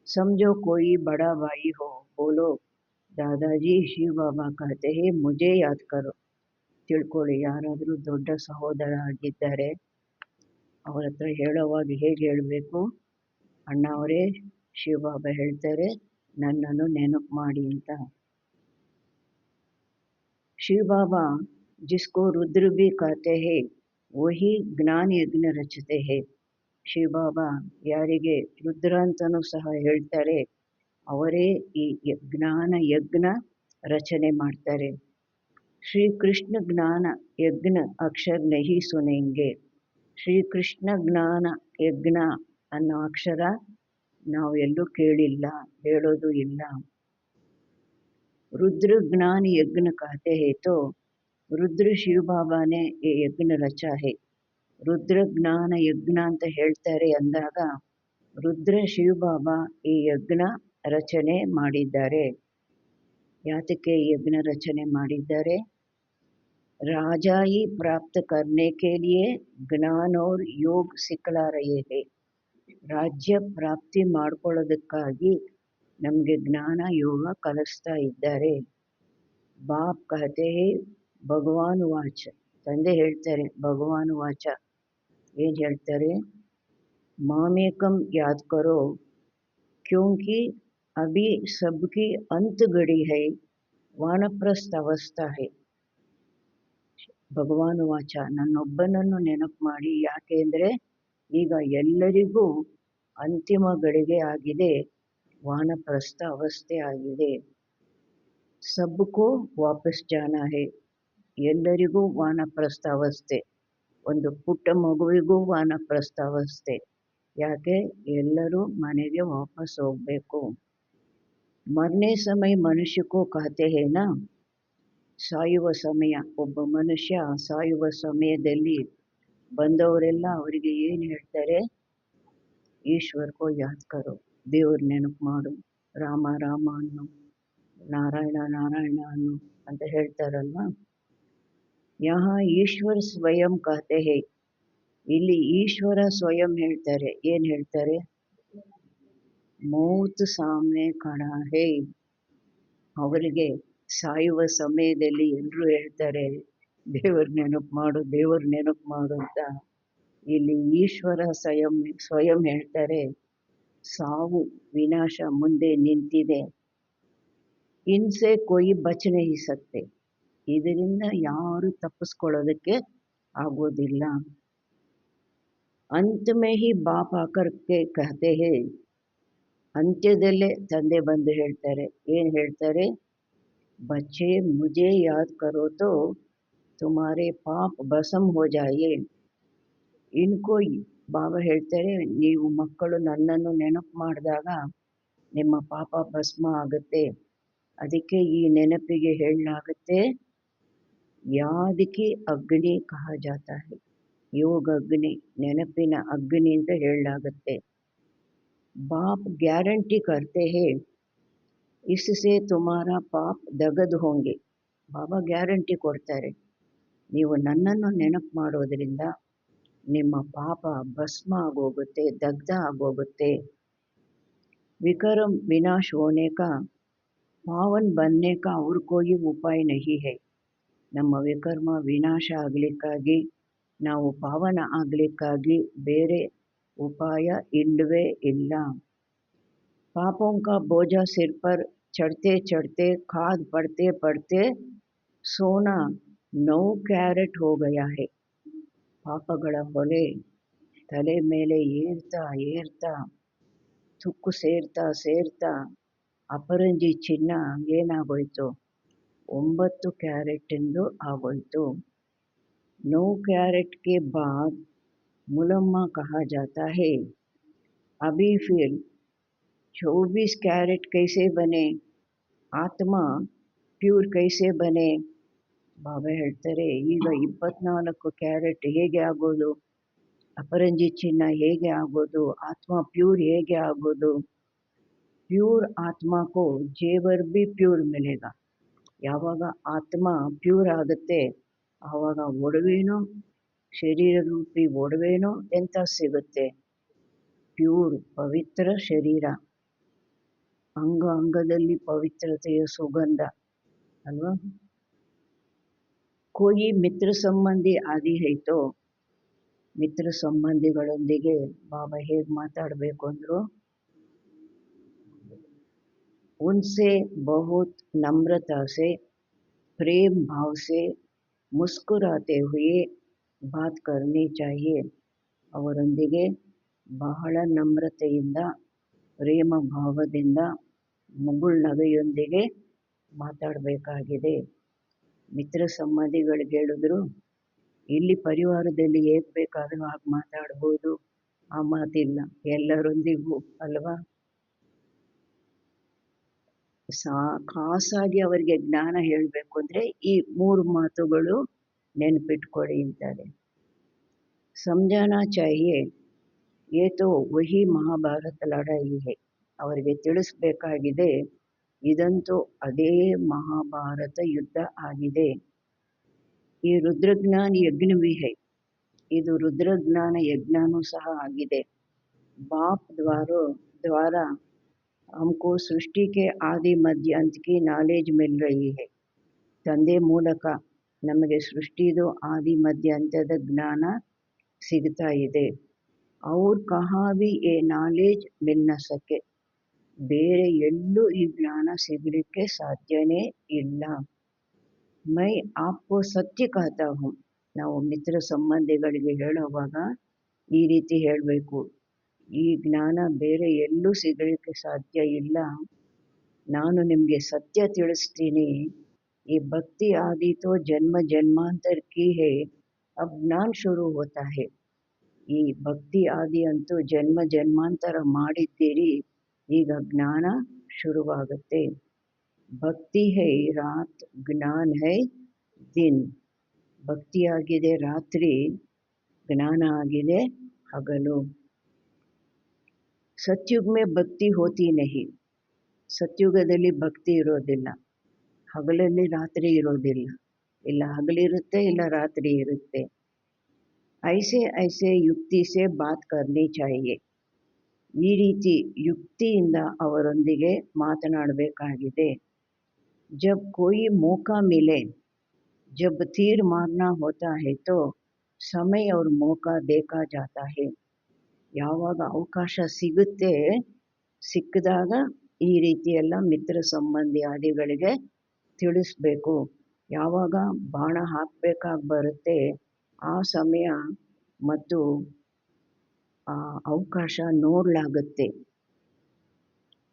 ಸಮझो कोई बड़ा भाई हो, बोलो दादाजी ಶಿವ ಬಾಬಾ ಕಹತೆ ಹೇ ಮುಜೆ ಯಾದ್ ಕರೋ. ತಿಳ್ಕೊಳ್ಳಿ, ಯಾರಾದರೂ ದೊಡ್ಡ ಸಹೋದರ ಆಗಿದ್ದಾರೆ, ಅವರ ಹತ್ರ ಹೇಳೋವಾಗ ಹೇಗೆ ಹೇಳಬೇಕು, ಅಣ್ಣ ಅವರೇ ಶಿವ ಬಾಬಾ ಹೇಳ್ತಾರೆ ನನ್ನನ್ನು ನೆನಪು ಮಾಡಿ ಅಂತ. ಶಿವ ಬಾಬಾ जिसको रुद्र भी कहते हैं वही ज्ञान यज्ञ रचते हैं. ಶಿವಬಾಬಾ ಯಾರಿಗೆ ರುದ್ರ ಅಂತಲೂ ಸಹ ಹೇಳ್ತಾರೆ, ಅವರೇ ಈ ಜ್ಞಾನ ಯಜ್ಞ ರಚನೆ ಮಾಡ್ತಾರೆ. ಶ್ರೀಕೃಷ್ಣ ಜ್ಞಾನ ಯಜ್ಞ ಅಕ್ಷರ ನಹಿ ಸುನೆಂಗೆ. ಶ್ರೀಕೃಷ್ಣ ಜ್ಞಾನ ಯಜ್ಞ ಅನ್ನೋ ಅಕ್ಷರ ನಾವು ಎಲ್ಲೂ ಕೇಳಿಲ್ಲ, ಹೇಳೋದು ಇಲ್ಲ. रुद्र ज्ञान यज्ञ कहते हैं तो रुद्र शिव बाबा ने ये यज्ञ रचा है. ರುದ್ರ ಜ್ಞಾನ ಯಜ್ಞ ಅಂತ ಹೇಳ್ತಾರೆ ಅಂದಾಗ ರುದ್ರ ಶಿವಬಾಬಾ ಈ ಯಜ್ಞ ರಚನೆ ಮಾಡಿದ್ದಾರೆ. ಯಾತಕ್ಕೆ ಯಜ್ಞ ರಚನೆ ಮಾಡಿದ್ದಾರೆ? ರಾಜಾಯಿ ಪ್ರಾಪ್ತ ಕರ್ನೆ ಕೆ ಲಿಯೆ ಜ್ಞಾನ ಔರ್ ಯೋಗ ಸಿಖಲಾ ರಹೆ ಹೈ. ರಾಜ್ಯ ಪ್ರಾಪ್ತಿ ಮಾಡ್ಕೊಳ್ಳೋದಕ್ಕಾಗಿ ನಮಗೆ ಜ್ಞಾನ ಯೋಗ ಕಲಿಸ್ತಾ ಇದ್ದಾರೆ. ಬಾಪ್ ಕಹತೆ ಹೇ ಭಗವಾನ್ ವಾಚ. ತಂದೆ ಹೇಳ್ತಾರೆ ಭಗವಾನ್ ವಾಚ. ಏನು ಹೇಳ್ತಾರೆ? ಮಾಮೇಕಂ ಯಾದ್ ಕರೋ ಕ್ಯೋಂಕಿ ಅಭಿ ಸಬ್ಕಿ ಅಂತ್ ಗಡಿ ಹೈ, ವಾನಪ್ರಸ್ಥ ಅವಸ್ಥಾ ಹೈ. ಭಗವಾನ್ ವಾಚ, ನನ್ನೊಬ್ಬನನ್ನು ನೆನಪು ಮಾಡಿ. ಯಾಕೆ ಅಂದರೆ ಈಗ ಎಲ್ಲರಿಗೂ ಅಂತಿಮ ಗಳಿಗೆ ಆಗಿದೆ, ವಾನಪ್ರಸ್ಥ ಅವಸ್ಥೆ ಆಗಿದೆ. ಸಬ್ಕೋ ವಾಪಸ್ ಜಾನಾ ಹೈ. ಎಲ್ಲರಿಗೂ ವಾನಪ್ರಸ್ಥ ಅವಸ್ಥೆ. ಒಂದು ಪುಟ್ಟ ಮಗುವಿಗೂ ವಾನಪ್ರಸ್ಥ ಅವಸ್ಥೆ. ಯಾಕೆ? ಎಲ್ಲರೂ ಮನೆಗೆ ವಾಪಸ್ ಹೋಗಬೇಕು. ಮರನೇ ಸಮಯ ಮನುಷ್ಯಕ್ಕೂ ಕಹತೆ ಹೇನ. ಸಾಯುವ ಸಮಯ, ಒಬ್ಬ ಮನುಷ್ಯ ಸಾಯುವ ಸಮಯದಲ್ಲಿ ಬಂದವರೆಲ್ಲ ಅವರಿಗೆ ಏನು ಹೇಳ್ತಾರೆ? ಈಶ್ವರ್ಕೋ ಯಾದ್ ಕರೋ, ದೇವ್ರ ನೆನಪು ಮಾಡು, ರಾಮ ರಾಮ ಅನ್ನು, ನಾರಾಯಣ ನಾರಾಯಣ ಅನ್ನು ಅಂತ ಹೇಳ್ತಾರಲ್ವ. ಯಹಾ ಈಶ್ವರ ಸ್ವಯಂ ಕಹತೆ ಹೇ. ಇಲ್ಲಿ ಈಶ್ವರ ಸ್ವಯಂ ಹೇಳ್ತಾರೆ. ಏನು ಹೇಳ್ತಾರೆ? ಮೌತ್ ಸಾಮ್ನೆ ಖಡಾ ಹೇ. ಅವರಿಗೆ ಸಾಯುವ ಸಮಯದಲ್ಲಿ ಎಲ್ಲರೂ ಹೇಳ್ತಾರೆ ದೇವ್ರ ನೆನಪು ಮಾಡು, ದೇವ್ರ ನೆನಪು ಮಾಡು ಅಂತ. ಇಲ್ಲಿ ಈಶ್ವರ ಸ್ವಯಂ ಹೇಳ್ತಾರೆ, ಸಾವು ವಿನಾಶ ಮುಂದೆ ನಿಂತಿದೆ. ಇನ್ಸೆ ಕೊಯ್ ಬಚ್ ನಹಿ ಸಕ್ತೆ. ಇದರಿಂದ ಯಾರು ತಪ್ಪಿಸ್ಕೊಳ್ಳೋದಕ್ಕೆ ಆಗೋದಿಲ್ಲ. अंत में ही बाप आकर के कहते हैं. ಅಂತ್ಯದಲ್ಲೇ ತಂದೆ ಬಂದು ಹೇಳ್ತಾರೆ. ಏನು ಹೇಳ್ತಾರೆ? ಬಚ್ಚೆ ಮುझे ಯಾದ್ ಕರೋ ತೋ ತುಮಾರೆ ಪಾಪ ಭಸ್ಮ ಹೋ ಜಾಯೆ. ಇನ್ಕೋ ಬಾಬಾ ಹೇಳ್ತಾರೆ, ನೀವು ಮಕ್ಕಳು ನನ್ನನ್ನು ನೆನಪು ಮಾಡಿದಾಗ ನಿಮ್ಮ ಪಾಪ ಭಸ್ಮ ಆಗುತ್ತೆ. ಅದಕ್ಕೆ ಈ ನೆನಪಿಗೆ ಹೇಳಲಾಗುತ್ತೆ, ಯಾದ್ ಕಿ ಅಗ್ನಿ ಕಹ ಜಾತಾ ಹೈ. ಯೋಗ ಅಗ್ನಿ, ನೆನಪಿನ ಅಗ್ನಿ ಅಂತ ಹೇಳಲಾಗುತ್ತೆ. ಬಾಪ್ ಗ್ಯಾರಂಟಿ ಕರ್ತೆ ಹೇ, ಇಸ್ಸೆ ತುಮಾರಾ ಪಾಪ್ ದಗದ್ ಹೋಂಗೆ. ಬಾಬಾ ಗ್ಯಾರಂಟಿ ಕೊಡ್ತಾರೆ, ನೀವು ನನ್ನನ್ನು ನೆನಪು ಮಾಡೋದ್ರಿಂದ ನಿಮ್ಮ ಪಾಪ ಭಸ್ಮ ಆಗೋಗುತ್ತೆ, ದಗ್ಧ ಆಗೋಗುತ್ತೆ. ವಿಕರ್ಮ ವಿನಾಶ ಹೋನೆ ಕಾ ಪಾವನ್ ಬನ್ನೆ ಕಾ ಅವ್ರ ಕೋಯಿ ಉಪಾಯ ನಹಿ ಹೈ. ನಮ್ಮ ವಿಕರ್ಮ ವಿನಾಶ ಆಗಲಿಕ್ಕಾಗಿ, ನಾವು ಪಾವನ ಆಗಲಿಕ್ಕಾಗಿ ಬೇರೆ ಉಪಾಯ ಇಲ್ಲವೇ ಇಲ್ಲ. ಪಾಪೋಂ ಕಾ ಬೋಜಾ ಸಿರ್ ಪರ್ ಚढ़ते ಚढ़ते ಖಾದ್ ಪಡ್ತೆ ಪಡ್ತೆ ಸೋನಾ 9 ಕ್ಯಾರೆಟ್ ಹೋ ಗಯಾ ಹೈ. ಪಾಪಗಳ ಹೊಲೆ ತಲೆ ಮೇಲೆ ಏರ್ತಾ ಏರ್ತಾ, ತುಕ್ಕು ಸೇರ್ತಾ ಸೇರ್ತಾ ಅಪರಂಜಿ ಚಿನ್ನ ಏನಾಗೋಯ್ತು? 9 ಕ್ಯಾರೆಟ್ ಎಂದು ಆಗೋಯ್ತು. 9 कैरेट के बाद मुलम्मा कहा जाता है. अभी फिर 24 कैरेट कैसे बने? आत्मा प्यूर कैसे बने? ಬಾಬಾ ಹೇಳ್ತಾರೆ, ಈಗ 24 ಕ್ಯಾರೆಟ್ ಹೇಗೆ ಆಗೋದು? ಅಪರಂಜಿ ಚಿನ್ನ ಹೇಗೆ ಆಗೋದು? ಆತ್ಮ ಪ್ಯೂರ್ ಹೇಗೆ ಆಗೋದು? ಪ್ಯೂರ್ ಆತ್ಮಕೋ ಜೇವರ್ ಬಿ ಪ್ಯೂರ್ ಮಿಲೇಗ. ಯಾವಾಗ ಆತ್ಮ ಪ್ಯೂರ್ ಆಗುತ್ತೆ ಆವಾಗ ಒಡವೆನೋ, ಶರೀರ ರೂಪಿ ಒಡವೆನೋ ಎಂತ ಸಿಗುತ್ತೆ? ಪ್ಯೂರ್ ಪವಿತ್ರ ಶರೀರ, ಅಂಗ ಅಂಗದಲ್ಲಿ ಪವಿತ್ರತೆಯ ಸುಗಂಧ ಅಲ್ವಾ. ಕೋಯಿ ಮಿತ್ರ ಸಂಬಂಧಿ ಆದಿ ಹೈತೋ, ಮಿತ್ರ ಸಂಬಂಧಿಗಳೊಂದಿಗೆ ಬಾಬಾ ಹೇಗೆ ಮಾತಾಡಬೇಕು ಅಂದರು? ಉನ್ಸೆ ಬಹುತ್ ನಮ್ರತಾ ಸೆ ಪ್ರೇಮ್ ಭಾವ್ ಸೆ ಮುಸ್ಕುರಾತೆ ಹುಯೆ ಬಾತ್ ಕರ್ನಿ ಚಾಹಿಯೆ. ಅವರೊಂದಿಗೆ ಬಹಳ ನಮ್ರತೆಯಿಂದ ಪ್ರೇಮ ಭಾವದಿಂದ ಮುಗುಳ್ನಗೆಯೊಂದಿಗೆ ಮಾತಾಡಬೇಕಾಗಿದೆ. ಮಿತ್ರ ಸಂಬಂಧಿಗಳಿಗೆ ಹೇಳಿದ್ರು, ಇಲ್ಲಿ ಪರಿವಾರದಲ್ಲಿ ಹೇಗೆ ಬೇಕಾದರೂ ಹಾಗೆ ಮಾತಾಡ್ಬೋದು, ಆ ಮಾತಿಲ್ಲ. ಎಲ್ಲರೊಂದಿಗೂ ಅಲ್ವಾ. ಖಾಸಾಗಿ ಅವರಿಗೆ ಜ್ಞಾನ ಹೇಳಬೇಕು ಅಂದರೆ ಈ 3 ಮಾತುಗಳು ನೆನಪಿಟ್ಕೊಳ್ಳಿ ಅಂತಾರೆ. ಸಮझाना चाहिए ये तो वही महाभारत लड़ाई है. ಅವರಿಗೆ ತಿಳಿಸ್ಬೇಕಾಗಿದೆ, ಇದಂತೂ ಅದೇ ಮಹಾಭಾರತ ಯುದ್ಧ ಆಗಿದೆ. ಈ ರುದ್ರಜ್ಞಾನ ಯಜ್ಞವೇ ಹೈ, ಇದು ರುದ್ರಜ್ಞಾನ ಯಜ್ಞನೂ ಸಹ ಆಗಿದೆ. बाप द्वारा हमको सृष्टि के आदि मध्य अंत की नालेज मिल रही है. ತಂದೆ ಮೂಲಕ ನಮಗೆ ಸೃಷ್ಟಿದು ಆದಿ ಮಧ್ಯ ಅಂತ್ಯದ ಜ್ಞಾನ ಸಿಗ್ತಾ ಇದೆ. और कहाँ भी ये ನಾಲೆಜ್ मिल न सके, ಬೇರೆ ಎಲ್ಲೂ ಈ ಜ್ಞಾನ ಸಿಗಲಿಕ್ಕೆ ಸಾಧ್ಯನೇ ಇಲ್ಲ. मैं आपको सत्य कहता हूँ. ನಾವು ಮಿತ್ರ ಸಂಬಂಧಿಗಳಿಗೆ ಹೇಳುವಾಗ ಈ ರೀತಿ ಹೇಳಬೇಕು, ಈ ಜ್ಞಾನ ಬೇರೆ ಎಲ್ಲೂ ಸಿಗಲಿಕ್ಕೆ ಸಾಧ್ಯ ಇಲ್ಲ. ನಾನು ನಿಮಗೆ ಸತ್ಯ ತಿಳಿಸ್ತೀನಿ. ಈ ಭಕ್ತಿ आदि तो जन्म जन्मांतर की है, अब ज्ञान शुरू होता है. ಈ ಭಕ್ತಿ ಆದಿ ಅಂತೂ ಜನ್ಮ ಜನ್ಮಾಂತರ ಮಾಡಿದ್ದೀರಿ, ಈಗ ಜ್ಞಾನ ಶುರುವಾಗುತ್ತೆ. ಭಕ್ತಿ ಹೈ ರಾತ್, ಜ್ಞಾನ ಹೈ ದಿನ್. ಭಕ್ತಿಯಾಗಿದೆ ರಾತ್ರಿ, ಜ್ಞಾನ ಆಗಿದೆ ಹಗಲು. ಸತ್ಯುಗ್ ಮೇ ಭಕ್ತಿ ಹೋತಿ ನಹಿ. ಸತ್ಯುಗದಲ್ಲಿ ಭಕ್ತಿ ಇರೋದಿಲ್ಲ, ಹಗಲಲ್ಲಿ ರಾತ್ರಿ ಇರೋದಿಲ್ಲ. ಇಲ್ಲ ಹಗಲಿರುತ್ತೆ, ಇಲ್ಲ ರಾತ್ರಿ ಇರುತ್ತೆ. ಐಸೆ ಐಸೆ ಯುಕ್ತಿ ಸೆ ಬಾತ್ ಕರ್ನಿ ಚಾಹಿಯೆ. ಈ ರೀತಿ ಯುಕ್ತಿಯಿಂದ ಅವರೊಂದಿಗೆ ಮಾತನಾಡಬೇಕಾಗಿದೆ. ಜಬ್ ಕೋಯಿ ಮೌಕಾ ಮಿಲೆ, ಜಬ್ ತೀರ್ ಮಾರ್ನಾ ಹೋತಾ ಹೈ ತೋ ಸಮಯ और मौका देखा जाता है. ಯಾವಾಗ ಅವಕಾಶ ಸಿಗುತ್ತೆ, ಸಿಕ್ಕಿದಾಗ ಈ ರೀತಿಯೆಲ್ಲ ಮಿತ್ರ ಸಂಬಂಧಿ ಆದಿಗಳಿಗೆ ತಿಳಿಸ್ಬೇಕು. ಯಾವಾಗ ಬಾಣ ಹಾಕಬೇಕಾಗಿ ಬರುತ್ತೆ ಆ ಸಮಯ ಮತ್ತು ಆ ಅವಕಾಶ ನೋಡಲಾಗುತ್ತೆ.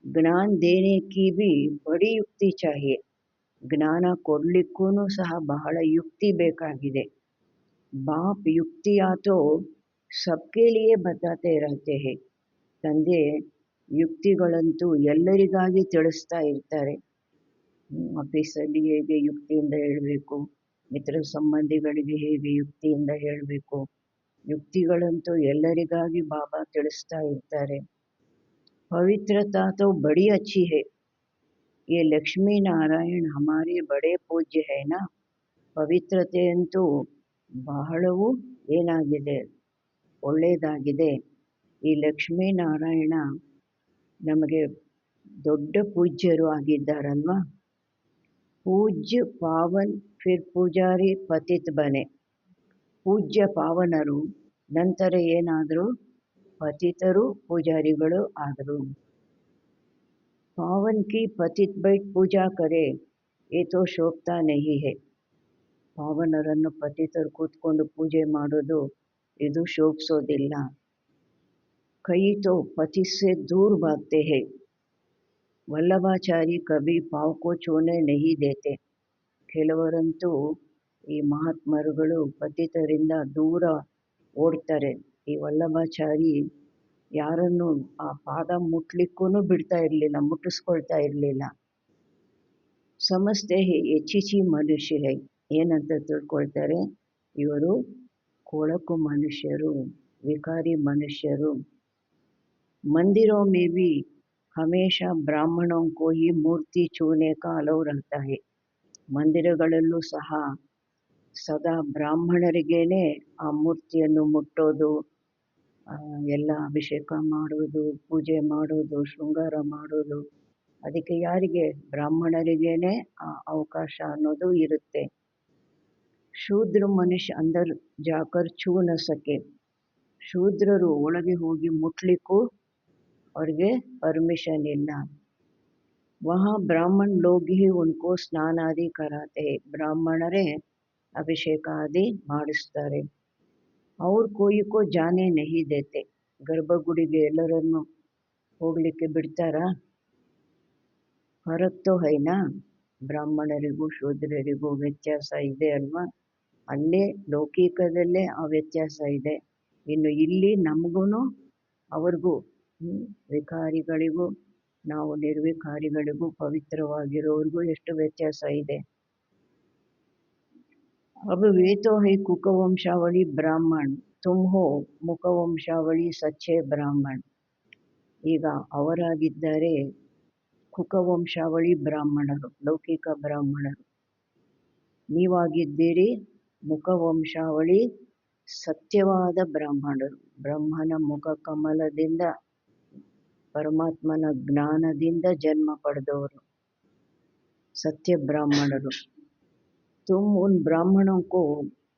ಜ್ಞಾನ ದೇನೆ ಕಿ ಭಿ ಬಡಿ ಯುಕ್ತಿ ಚಾಹಿಯೆ. ಜ್ಞಾನ ಕೊಡಲಿಕ್ಕೂ ಸಹ ಬಹಳ ಯುಕ್ತಿ ಬೇಕಾಗಿದೆ. ಬಾಪ್ ಯುಕ್ತಿಯಾ ತೋ ಸಬ್ಕೆ ಲಿಯೇ ಬತಾತೆ ರಹತೆ ಹೈ. ತಂದೆ ಯುಕ್ತಿಗಳಂತೂ ಎಲ್ಲರಿಗಾಗಿ ತಿಳಿಸ್ತಾ ಇರ್ತಾರೆ. ಆಫೀಸಲ್ಲಿ ಹೇಗೆ ಯುಕ್ತಿಯಿಂದ ಹೇಳಬೇಕು, ಮಿತ್ರ ಸಂಬಂಧಿಗಳಿಗೆ ಹೇಗೆ ಯುಕ್ತಿಯಿಂದ ಹೇಳಬೇಕು, ಯುಕ್ತಿಗಳಂತೂ ಎಲ್ಲರಿಗಾಗಿ ಬಾಬಾ ತಿಳಿಸ್ತಾ ಇರ್ತಾರೆ. ಪವಿತ್ರತಾ ತೋ ಬಡಿ ಅಚ್ಚಿ ಹೈ, ये ಲಕ್ಷ್ಮೀ ನಾರಾಯಣ ಹಮಾರೆ ಬಡೆ ಪೂಜ್ಯ ಹೈ ನಾ. ಪವಿತ್ರತೆಯಂತೂ ಬಹಳವೂ ಏನಾಗಿದೆ, ಒಳ್ಳೆಯದಾಗಿದೆ. ಈ ಲಕ್ಷ್ಮೀನಾರಾಯಣ ನಮಗೆ ದೊಡ್ಡ ಪೂಜ್ಯರು ಆಗಿದ್ದಾರಲ್ವ. ಪೂಜ್ಯ ಪಾವನ್ ಫಿರ್ ಪೂಜಾರಿ ಪತಿತ್ ಬನೆ. ಪೂಜ್ಯ ಪಾವನರು ನಂತರ ಏನಾದರೂ ಪತಿತರು ಪೂಜಾರಿಗಳು ಆದರು. ಪಾವನ್ ಕಿ ಪತಿತ್ ಬೈಟ್ ಪೂಜಾ ಕರೆ ಏ ತೋ ಶೋಭತಾ ನಹಿ ಹೈ. ಪಾವನರನ್ನು ಪತಿತರು ಕೂತ್ಕೊಂಡು ಪೂಜೆ ಮಾಡೋದು ಇದು ಶೋಭಿಸೋದಿಲ್ಲ. ಕೈ ತೋ ಪತಿತ್ ಸೆ ದೂರ್ ಭಾಗ್ತೆ ಹೈ. ವಲ್ಲಭಾಚಾರಿ ಕಭಿ ಪಾವ್ ಕೋ ಛೂನೆ ನಹಿ ದೇತೆ. ಕೆಲವರಂತೂ ಈ ಮಹಾತ್ಮರುಗಳು ಪತಿತರಿಂದ ದೂರ ಓಡ್ತಾರೆ. ಈ ವಲ್ಲಭಾಚಾರಿ ಯಾರನ್ನು ಆ ಪಾದ ಮುಟ್ಲಿಕ್ಕೂ ಬಿಡ್ತಾ ಇರಲಿಲ್ಲ, ಮುಟ್ಟಿಸ್ಕೊಳ್ತಾ ಇರಲಿಲ್ಲ. ಸಮಸ್ತೆ ಹೆಚ್ಚಿಚಿ ಮನುಷ್ಯ ಹೈ. ಏನಂತ ತಿಳ್ಕೊಳ್ತಾರೆ, ಇವರು ಕೊಳಕು ಮನುಷ್ಯರು, ವಿಕಾರಿ ಮನುಷ್ಯರು. ಮಂದಿರೋं में भी हमेशा ब्राह्मणों को ही मूर्ति छूने का अलाउ रहता है. ಮಂದಿರಗಳಲ್ಲೂ ಸಹ ಸದಾ ಬ್ರಾಹ್ಮಣರಿಗೇನೆ ಆ ಮೂರ್ತಿಯನ್ನು ಮುಟ್ಟೋದು, ಎಲ್ಲ ಅಭಿಷೇಕ ಮಾಡೋದು, ಪೂಜೆ ಮಾಡೋದು, ಶೃಂಗಾರ ಮಾಡೋದು, ಅದಕ್ಕೆ ಯಾರಿಗೆ, ಬ್ರಾಹ್ಮಣರಿಗೇನೆ ಆ ಅವಕಾಶ ಅನ್ನೋದು ಇರುತ್ತೆ. ಶೂದ್ರ ಮನುಷ್ಯ ಅಂದರ್ ಜಾಕರ್ ಛೂ ನ ಸಕೆ. ಶೂದ್ರರು ಒಳಗೆ ಹೋಗಿ ಮುಟ್ಲಿಕ್ಕೂ ಅವ್ರಿಗೆ ಪರ್ಮಿಷನ್ ಇಲ್ಲ. ವಹಾ ಬ್ರಾಹ್ಮಣ ಲೋಗ್ ಹಿ ಉನ್ಕೋ ಸ್ನಾನಾದಿ ಕರಾತೆ. ಬ್ರಾಹ್ಮಣರೇ ಅಭಿಷೇಕ ಆದಿ ಮಾಡಿಸ್ತಾರೆ. ಅವ್ರ ಕೋಯಿ ಕೋ ಜಾನೆ ನಹಿ ದೇತೆ. ಗರ್ಭಗುಡಿಗೆ ಎಲ್ಲರನ್ನು ಹೋಗಲಿಕ್ಕೆ ಬಿಡ್ತಾರಾ? ಫರಕ್ ತೋ ಹೈನಾ? ಬ್ರಾಹ್ಮಣರಿಗೂ ಶೂದ್ರರಿಗೂ ವ್ಯತ್ಯಾಸ ಇದೆ ಅಲ್ವಾ? ಅಲ್ಲೇ ಲೌಕಿಕದಲ್ಲೇ ಆ ವ್ಯತ್ಯಾಸ ಇದೆ. ಇನ್ನು ಇಲ್ಲಿ ನಮಗೂ ಅವ್ರಿಗೂ ವಿಕಾರಿಗಳಿಗೂ ನಾವು ನಿರ್ವಿಕಾರಿಗಳಿಗೂ ಪವಿತ್ರವಾಗಿರೋರಿಗೂ ಎಷ್ಟು ವ್ಯತ್ಯಾಸ ಇದೆ. अब वे तो है कुकवंशावली ब्राह्मण, तुम हो ಮುಖವಂಶಾವಳಿ ಸಚ್ಚೆ ಬ್ರಾಹ್ಮಣ್. ಈಗ ಅವರಾಗಿದ್ದಾರೆ ಕುಕವಂಶಾವಳಿ ಬ್ರಾಹ್ಮಣರು, ಲೌಕಿಕ ಬ್ರಾಹ್ಮಣರು. ನೀವಾಗಿದ್ದೀರಿ ಮುಖವಂಶಾವಳಿ ಸತ್ಯವಾದ ಬ್ರಾಹ್ಮಣರು. ಬ್ರಹ್ಮನ ಮುಖ ಕಮಲದಿಂದ ಪರಮಾತ್ಮನ ಜ್ಞಾನದಿಂದ ಜನ್ಮ ಪಡೆದವರು सत्य ब्राह्मणರು. तुम उन ब्राह्मणों को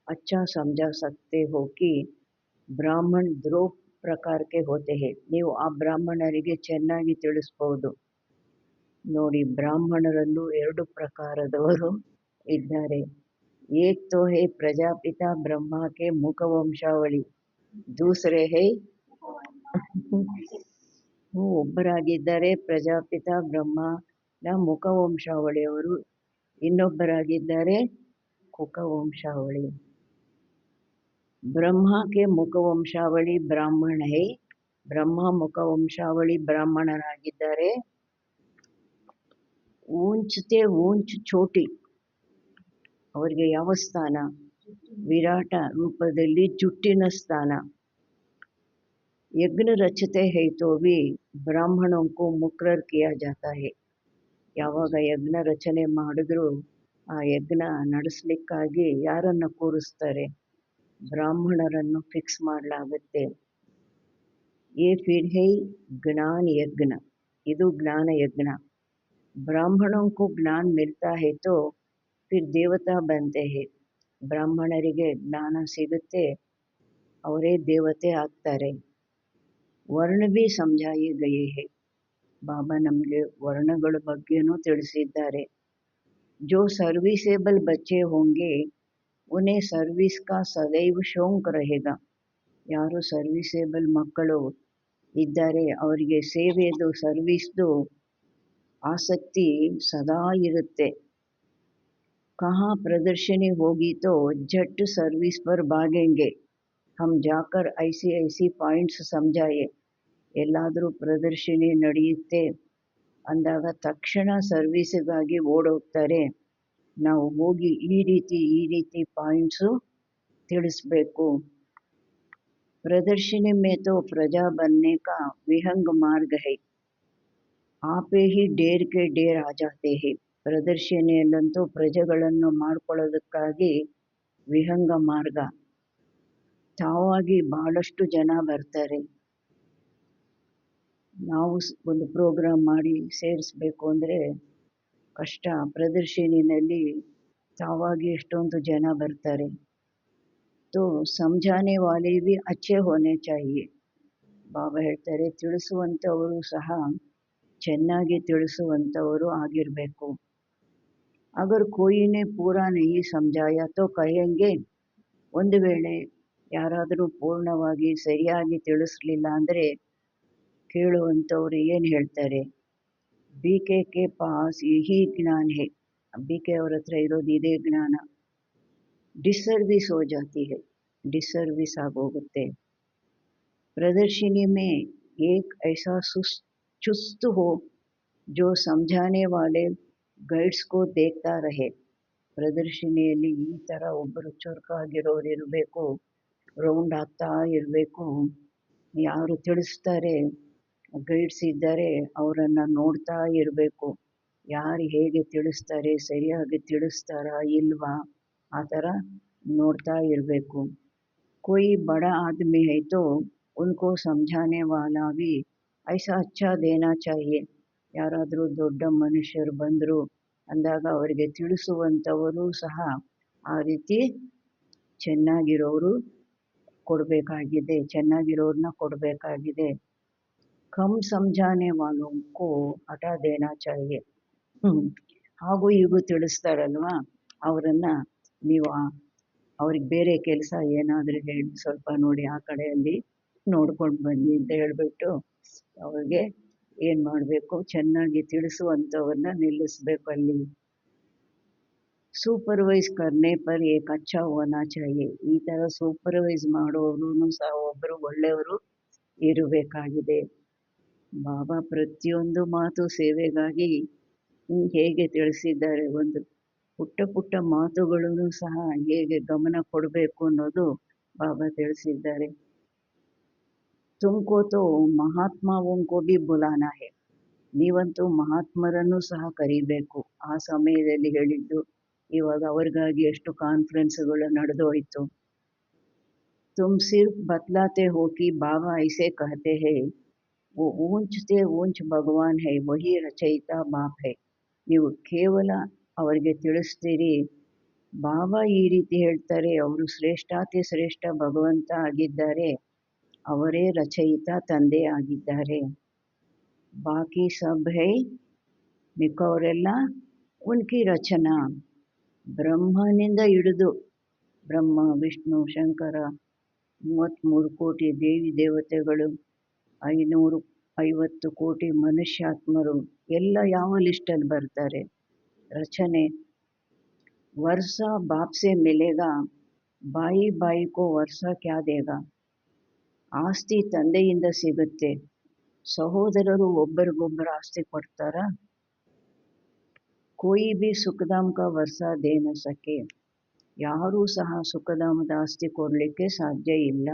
अच्छा समझा सकते हो कि ब्राह्मण दो प्रकार के होते हैं. ನೀವು ಆ ಬ್ರಾಹ್ಮಣರಿಗೆ ಚೆನ್ನಾಗಿ ತಿಳಿಸಬಹುದು. ನೋಡಿ, ಬ್ರಾಹ್ಮಣರಲ್ಲೂ ಎರಡು ಪ್ರಕಾರದವರು ಇದ್ದಾರೆ. ಏಕ್ ತೋ ಹೇ ಪ್ರಜಾಪಿತ ಬ್ರಹ್ಮ ಕೆ ಮುಖವಂಶಾವಳಿ, ದೂಸರೆ ಹೇ ಒಬ್ಬರಾಗಿದ್ದಾರೆ ಪ್ರಜಾಪಿತ ಬ್ರಹ್ಮನ ಮುಖವಂಶಾವಳಿಯವರು, ಇನ್ನೊಬ್ಬರಾಗಿದ್ದಾರೆ ಕುಕವಂಶಾವಳಿ. ಬ್ರಹ್ಮ ಕೆ ಮುಖವಂಶಾವಳಿ ಬ್ರಾಹ್ಮಣ ಹೇ, ಬ್ರಹ್ಮ ಮುಖವಂಶಾವಳಿ ಬ್ರಾಹ್ಮಣರಾಗಿದ್ದಾರೆ. ಊಂಚತೆ ಊಂಚ್ ಚೋಟಿ, ಅವರಿಗೆ ಯಾವ ಸ್ಥಾನ? ವಿರಾಟ ರೂಪದಲ್ಲಿ ಜುಟ್ಟಿನ ಸ್ಥಾನ. ಯಜ್ಞ ರಚತೆ ಹೈ ತೋ ಭಿ ಬ್ರಾಹ್ಮಣೋಂ ಕೋ ಮುಕ್ರರ್ ಕಿಯಾ ಜಾತಾ ಹೈ. ಯಾವಾಗ ಯಜ್ಞ ರಚನೆ ಮಾಡಿದ್ರು ಆ ಯಜ್ಞ ನಡೆಸಲಿಕ್ಕಾಗಿ ಯಾರನ್ನು ಕೂರಿಸ್ತಾರೆ? ಬ್ರಾಹ್ಮಣರನ್ನು ಫಿಕ್ಸ್ ಮಾಡಲಾಗುತ್ತೆ. ಯೇ ಫಿರ್ ಹೈ ಜ್ಞಾನ ಯಜ್ಞ, ಇದು ಜ್ಞಾನ ಯಜ್ಞ. ಬ್ರಾಹ್ಮಣೋಂ ಕೋ ಜ್ಞಾನ ಮಿಲ್ತಾ ಹೈ ತೋ ಫಿರ್ ದೇವತಾ ಬಂತೆ ಹೈ. ಬ್ರಾಹ್ಮಣರಿಗೆ ಜ್ಞಾನ ಸಿಗುತ್ತೆ, ಅವರೇ ದೇವತೆ ಆಗ್ತಾರೆ. ವರ್ಣ ಭಿ ಸಮझाए गए है. ಬಾಬಾ ನಮಗೆ ವರ್ಣಗಳ ಬಗ್ಗೆನೂ ತಿಳಿಸಿದ್ದಾರೆ. जो सर्विसेबल बच्चे होंगे उन्हें सर्विस का सदैव शौक रहेगा. ಯಾರು ಸರ್ವಿಸೇಬಲ್ ಮಕ್ಕಳು ಇದ್ದಾರೆ ಅವರಿಗೆ ಸೇವೆದು ಸರ್ವಿಸ್ದು ಆಸಕ್ತಿ ಸದಾ ಇರುತ್ತೆ. कहाँ प्रदर्शनी होगी तो झट सर्विस पर भागेंगे. हम जाकर ऐसी ऐसी पॉइंट्स समझाए. ಎಲ್ಲಾದರೂ ಪ್ರದರ್ಶನಿ ನಡೆಯುತ್ತೆ ಅಂದಾಗ ತಕ್ಷಣ ಸರ್ವಿಸ್ಗಾಗಿ ಓಡೋಗ್ತಾರೆ. ನಾವು ಹೋಗಿ ಈ ರೀತಿ ಪಾಯಿಂಟ್ಸು ತಿಳಿಸ್ಬೇಕು. प्रदर्शनी में तो प्रजा बनने का विहंग मार्ग है. आपे ही ढेर के ढेर आ जाते हैं. ಪ್ರದರ್ಶನಿಯಲ್ಲಂತೂ ಪ್ರಜೆಗಳನ್ನು ಮಾಡ್ಕೊಳ್ಳೋದಕ್ಕಾಗಿ ವಿಹಂಗ ಮಾರ್ಗ. ತಾವಾಗಿ ಬಹಳಷ್ಟು ಜನ ಬರ್ತಾರೆ. ನಾವು ಒಂದು ಪ್ರೋಗ್ರಾಮ್ ಮಾಡಿ ಸೇರಿಸ್ಬೇಕು ಅಂದರೆ ಕಷ್ಟ. ಪ್ರದರ್ಶನಿನಲ್ಲಿ ತಾವಾಗಿ ಎಷ್ಟೊಂದು ಜನ ಬರ್ತಾರೆ. तो समझाने वाले भी अच्छे होने चाहिए. ಬಾಬಾ ಹೇಳ್ತಾರೆ ತಿಳಿಸುವಂಥವರು ಸಹ ಚೆನ್ನಾಗಿ ತಿಳಿಸುವಂಥವರು ಆಗಿರಬೇಕು. अगर कोई ने पूरा नहीं समझाया तो कहेंगे. ಒಂದು ವೇಳೆ ಯಾರಾದರೂ ಪೂರ್ಣವಾಗಿ ಸರಿಯಾಗಿ ತಿಳಿಸ್ಲಿಲ್ಲ ಅಂದರೆ ಕೇಳುವಂಥವ್ರು ಏನು ಹೇಳ್ತಾರೆ? ಬಿ ಕೆ ಪಾಸ್ ಯಹಿ ಜ್ಞಾನ ಹೇ. ಬಿ ಕೆ ಅವ್ರ ಹತ್ರ ಇರೋದು ಇದೇ ಜ್ಞಾನ. डिसर्विस हो जाती है, डिसर्विस आगोगुत्ते. प्रदर्शनी में एक ऐसा चुस्त हो जो समझाने वाले ಗೈಡ್ಸ್ ಕೋ ದೇಖ್ತಾ ರಹೆ. ಪ್ರದರ್ಶನಿಯಲ್ಲಿ ಈ ಥರ ಒಬ್ಬರು ಚುರುಕಾಗಿರೋರು ಇರಬೇಕು, ರೌಂಡ್ ಆಗ್ತಾ ಇರಬೇಕು. ಯಾರು ತಿಳಿಸ್ತಾರೆ ಗೈಡ್ಸ್ ಇದ್ದಾರೆ ಅವರನ್ನು ನೋಡ್ತಾ ಇರಬೇಕು. ಯಾರು ಹೇಗೆ ತಿಳಿಸ್ತಾರೆ, ಸರಿಯಾಗಿ ತಿಳಿಸ್ತಾರಾ ಇಲ್ವಾ ಆ ಥರ ನೋಡ್ತಾ ಇರಬೇಕು. कोई बड़ा आदमी है तो उनको समझाने वाला भी ऐसा अच्छा देना चाहिए. ಯಾರಾದರೂ ದೊಡ್ಡ ಮನುಷ್ಯರು ಬಂದರು ಅಂದಾಗ ಅವರಿಗೆ ತಿಳಿಸುವಂಥವರು ಸಹ ಆ ರೀತಿ ಚೆನ್ನಾಗಿರೋರು ಕೊಡಬೇಕಾಗಿದೆ, ಚೆನ್ನಾಗಿರೋರನ್ನ ಕೊಡಬೇಕಾಗಿದೆ. ಕಮ್ ಸಮझाने वालों को हटा देना चाहिए. ಹಾಗೂ ಹೀಗೂ ತಿಳಿಸ್ತಾರಲ್ವಾ ಅವರನ್ನು ನೀವು ಅವ್ರಿಗೆ ಬೇರೆ ಕೆಲಸ ಏನಾದರೂ ಹೇಳಿ ಸ್ವಲ್ಪ ನೋಡಿ ಆ ಕಡೆಯಲ್ಲಿ ನೋಡ್ಕೊಂಡು ಬನ್ನಿ ಅಂತ ಹೇಳ್ಬಿಟ್ಟು ಅವ್ರಿಗೆ ಏನು ಮಾಡಬೇಕು, ಚೆನ್ನಾಗಿ ತಿಳಿಸುವಂಥವ್ರನ್ನ ನಿಲ್ಲಿಸ್ಬೇಕು ಅಲ್ಲಿ. ಸೂಪರ್ವೈಸ್ ಕರ್ನೆ ಪರ್ ಏಕ್ ಅಚ್ಚಾ ಹೋನಾ ಚಾಹಿಯೆ. ಈ ಥರ ಸೂಪರ್ವೈಸ್ ಮಾಡೋರು ಸಹ ಒಬ್ಬರು ಒಳ್ಳೆಯವರು ಇರಬೇಕಾಗಿದೆ. ಬಾಬಾ ಪ್ರತಿಯೊಂದು ಮಾತು ಸೇವೆಗಾಗಿ ಹೇಗೆ ತಿಳಿಸಿದ್ದಾರೆ, ಒಂದು ಪುಟ್ಟ ಪುಟ್ಟ ಮಾತುಗಳನ್ನು ಸಹ ಹೇಗೆ ಗಮನ ಕೊಡಬೇಕು ಅನ್ನೋದು ಬಾಬಾ ತಿಳಿಸಿದ್ದಾರೆ. ತುಮಕೋ ತೋ ಮಹಾತ್ಮಾವೋಂಕೋ ಭಿ ಬುಲಾನಾ ಹೇ. ನೀವಂತೂ ಮಹಾತ್ಮರನ್ನು ಸಹ ಕರಿಬೇಕು. ಆ ಸಮಯದಲ್ಲಿ ಹೇಳಿದ್ದು, ಇವಾಗ ಅವ್ರಿಗಾಗಿ ಎಷ್ಟು ಕಾನ್ಫರೆನ್ಸ್ಗಳು ನಡೆದು ಹೋಯಿತು. ತುಮ್ ಸಿರ್ಫ್ ಬತ್ಲಾತೆ ಹೋ ಕಿ ಬಾಬಾ ಐಸೆ ಕಹತೆ ಹೇ, वो ऊंच से ऊंच ಭಗವಾನ್ ಹೈ, ವಹಿ ರಚಯಿತ ಬಾಪ್ ಹೈ. ನೀವು ಕೇವಲ ಅವರಿಗೆ ತಿಳಿಸ್ತೀರಿ, ಬಾಬಾ ಈ ರೀತಿ ಹೇಳ್ತಾರೆ, ಅವರು ಶ್ರೇಷ್ಠಾತಿ ಶ್ರೇಷ್ಠ ಭಗವಂತ ಆಗಿದ್ದಾರೆ, ಅವರೇ ರಚಯಿತ ತಂದೆ ಆಗಿದ್ದಾರೆ. ಬಾಕಿ ಸಬ್ ಹೈ, ಮಿಕ್ಕವರೆಲ್ಲ ಉನ್ಕಿ ರಚನಾ. ಬ್ರಹ್ಮನಿಂದ ಹಿಡಿದು ಬ್ರಹ್ಮ ವಿಷ್ಣು ಶಂಕರ 33 ಕೋಟಿ ದೇವಿ ದೇವತೆಗಳು, 550 ಕೋಟಿ ಮನುಷ್ಯಾತ್ಮರು ಎಲ್ಲ ಯಾವ ಲಿಸ್ಟಲ್ಲಿ ಬರ್ತಾರೆ? ರಚನೆ. ವರ್ಷ ಬಾಪ್ ಸೆ ಮಿಲೇಗಾ, ಬಾಯಿ ಬಾಯಿಕೋ ವರ್ಷ ಕ್ಯಾ ದೇಗಾ. ಆಸ್ತಿ ತಂದೆಯಿಂದ ಸಿಗುತ್ತೆ, ಸಹೋದರರು ಒಬ್ಬರಿಗೊಬ್ಬರು ಆಸ್ತಿ ಕೊಡ್ತಾರ? ಕೋಯಿ ಬಿ ಸುಖಧಾಮ್ ಕಾ ವರ್ಷ ದೇ ನ ಸಕೆ. ಯಾರೂ ಸಹ ಸುಖಧಾಮದ ಆಸ್ತಿ ಕೊಡಲಿಕ್ಕೆ ಸಾಧ್ಯ ಇಲ್ಲ.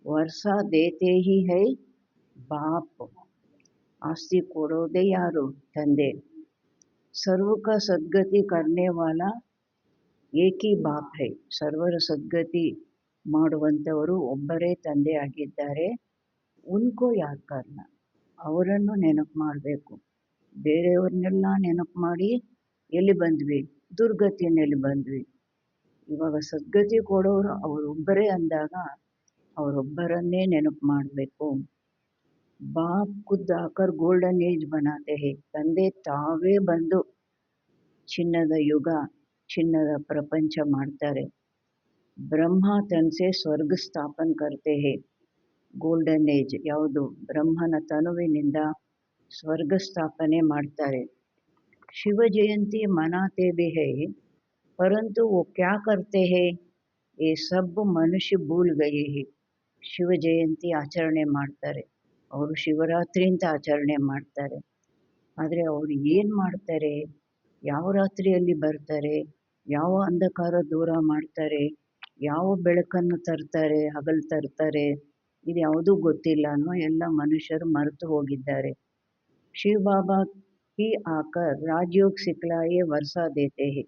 ವರ್ಷ ದೇತೆ ಹಿ ಹೈ ಬಾಪ್. ಆಸ್ತಿ ಕೊಡೋದೇ ಯಾರು? ತಂದೆ. ಸರ್ವ ಕಾ ಸದ್ಗತಿ ಕರ್ನೆ ವಾಲ ಏಕ್ ಹಿ ಬಾಪ್ ಹೈ. ಸರ್ವರ ಸದ್ಗತಿ ಮಾಡುವಂಥವರು ಒಬ್ಬರೇ ತಂದೆ ಆಗಿದ್ದಾರೆ. ಉನ್ಕೋ ಯಾದ್ ಕರ್ನ, ಅವರನ್ನು ನೆನಪು ಮಾಡಬೇಕು. ಬೇರೆಯವ್ರನ್ನೆಲ್ಲ ನೆನಪು ಮಾಡಿ ಎಲ್ಲಿ ಬಂದ್ವಿ? ದುರ್ಗತಿಯಲ್ಲಿ ಬಂದ್ವಿ. ಇವಾಗ ಸದ್ಗತಿ ಕೊಡೋರು ಅವರೊಬ್ಬರೇ ಅಂದಾಗ ಅವರೊಬ್ಬರನ್ನೇ ನೆನಪು ಮಾಡಬೇಕು. ಬಾಪ್ ಖುದ್ ಆಕರ್ ಗೋಲ್ಡನ್ ಏಜ್ ಬನಾತೆ ಹೇ. ತಂದೆ ತಾವೇ ಬಂದು ಚಿನ್ನದ ಯುಗ, ಚಿನ್ನದ ಪ್ರಪಂಚ ಮಾಡ್ತಾರೆ. ಬ್ರಹ್ಮ ತನ್ಸೆ ಸ್ವರ್ಗ ಸ್ಥಾಪನ್ ಕರ್ತೆ ಹೇ. ಗೋಲ್ಡನ್ ಏಜ್ ಯಾವುದು? ಬ್ರಹ್ಮನ ತನುವಿನಿಂದ ಸ್ವರ್ಗ ಸ್ಥಾಪನೆ ಮಾಡ್ತಾರೆ. ಶಿವ ಜಯಂತಿ ಮನಾತೆ ಭಿ ಹೈ, ಪರಂತು वो क्या करते हैं, ये सब ಮನುಷ್ಯ ಭೂಲ್ ಗಯೇ ಹೇ. ಶಿವ ಜಯಂತಿ ಆಚರಣೆ ಮಾಡ್ತಾರೆ, ಅವರು ಶಿವರಾತ್ರಿ ಅಂತ ಆಚರಣೆ ಮಾಡ್ತಾರೆ. ಆದರೆ ಅವರು ಏನು ಮಾಡ್ತಾರೆ, ಯಾವ ರಾತ್ರಿಯಲ್ಲಿ ಬರ್ತಾರೆ, ಯಾವ ಅಂಧಕಾರ ದೂರ ಮಾಡ್ತಾರೆ, ಯಾವ ಬೆಳಕನ್ನು ತರ್ತಾರೆ, ಹಗಲು ತರ್ತಾರೆ, ಇದು ಯಾವುದೂ ಗೊತ್ತಿಲ್ಲ ಅನ್ನೋ ಎಲ್ಲ ಮನುಷ್ಯರು ಮರೆತು ಹೋಗಿದ್ದಾರೆ. ಶಿವ ಬಾಬಾ ही आकर राजयोग सिखलाए वर्षा देते हैं.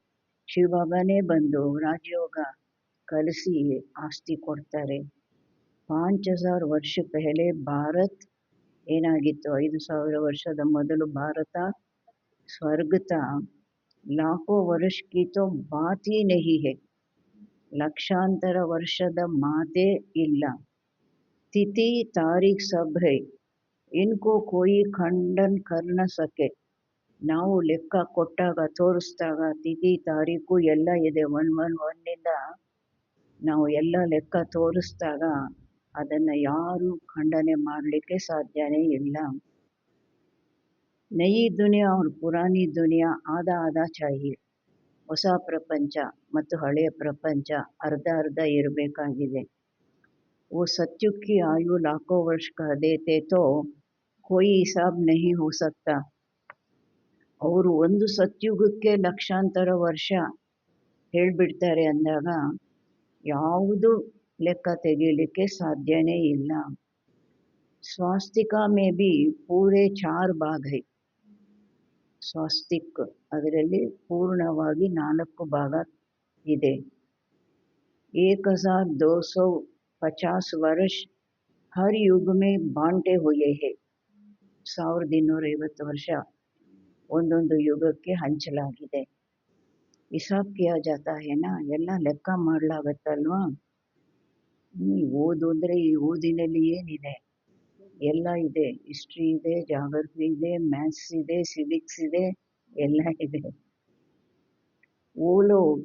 ಶಿವಬಾಬಾನೇ ಬಂದು ರಾಜಯೋಗ ಕಲಿಸಿ ಆಸ್ತಿ ಕೊಡ್ತಾರೆ. 5000 ವರ್ಷ ಪೆಹಲೆ ಭಾರತ್ ಏನಾಗಿತ್ತು? 5000 ವರ್ಷದ ಮೊದಲು ಭಾರತ ಸ್ವರ್ಗ ತಾ. ಲಾಖೋ ವರ್ಷ ಕಿ ತೋ ಬಾತ್ ಹಿ ನಹಿ ಹೈ. ಲಕ್ಷಾಂತರ ವರ್ಷದ ಮಾತೇ ಇಲ್ಲ. ತಿಥಿ ತಾರೀಖ್ ಸಬ್ ಹೈ, ಇನ್ಕೋ ಕೋಯಿ ಖಂಡನ್ ಕರ್ ನ ಸಕೆ. ನಾವು ಲೆಕ್ಕ ಕೊಟ್ಟಾಗ ತೋರಿಸಿದಾಗ ತಿಥಿ ತಾರೀಕು ಎಲ್ಲ ಇದೆ. 111ನಿಂದ ನಾವು ಎಲ್ಲ ಲೆಕ್ಕ ತೋರಿಸಿದಾಗ ಅದನ್ನು ಯಾರೂ ಖಂಡನೆ ಮಾಡಲಿಕ್ಕೆ ಸಾಧ್ಯನೇ ಇಲ್ಲ. ನಯಿ ದುನಿಯಾ और ಪುರಾನಿ ದುನಿಯಾ ಆದಾ ಆದಾ ಚಾಹಿಯೆ. ಹೊಸ ಪ್ರಪಂಚ ಮತ್ತು ಹಳೆಯ ಪ್ರಪಂಚ ಅರ್ಧ ಅರ್ಧ ಇರಬೇಕಾಗಿದೆ. वो सत्युग की आयु लाखों वर्ष कह देते तो कोई हिसाब नहीं हो सकता. ಅವರು ಒಂದು ಸತ್ಯುಗಕ್ಕೆ ಲಕ್ಷಾಂತರ ವರ್ಷ ಹೇಳಿಬಿಡ್ತಾರೆ ಅಂದಾಗ ಯಾವುದು ಲೆಕ್ಕ ತೆಗೀಲಿಕ್ಕೆ ಸಾಧ್ಯನೇ ಇಲ್ಲ. ಸ್ವಾಸ್ತಿಕ ಮೇ ಬಿ ಪೂರೆ 4 ಭಾಗ ಹೈ. ಸ್ವಾಸ್ತಿಕ್ ಅದರಲ್ಲಿ ಪೂರ್ಣವಾಗಿ 4 ಭಾಗ ಇದೆ. 1250 ವರ್ಷ ಹರ್ ಯುಗ ಮೇ ಬಾಂಟೆ ಹುಯೆ ಹೈ. 1250 ವರ್ಷ ಒಂದೊಂದು ಯುಗಕ್ಕೆ ಹಂಚಲಾಗಿದೆ. ಹಿಸಾಬ್ ಕಿಯಾ ಜಾತಾ ಹೇನಾ, ಎಲ್ಲ ಲೆಕ್ಕ ಮಾಡಲಾಗತ್ತಲ್ವಾ. ಓದು ಅಂದರೆ ಈ ಓದಿನಲ್ಲಿ ಏನಿದೆ? ಎಲ್ಲ ಇದೆ. ಹಿಸ್ಟ್ರಿ ಇದೆ, ಜಾಗ್ರಫಿ ಇದೆ, ಮ್ಯಾಥ್ಸ್ ಇದೆ, ಸಿವಿಕ್ಸ್ ಇದೆ, ಎಲ್ಲ ಇದೆ. वो लोग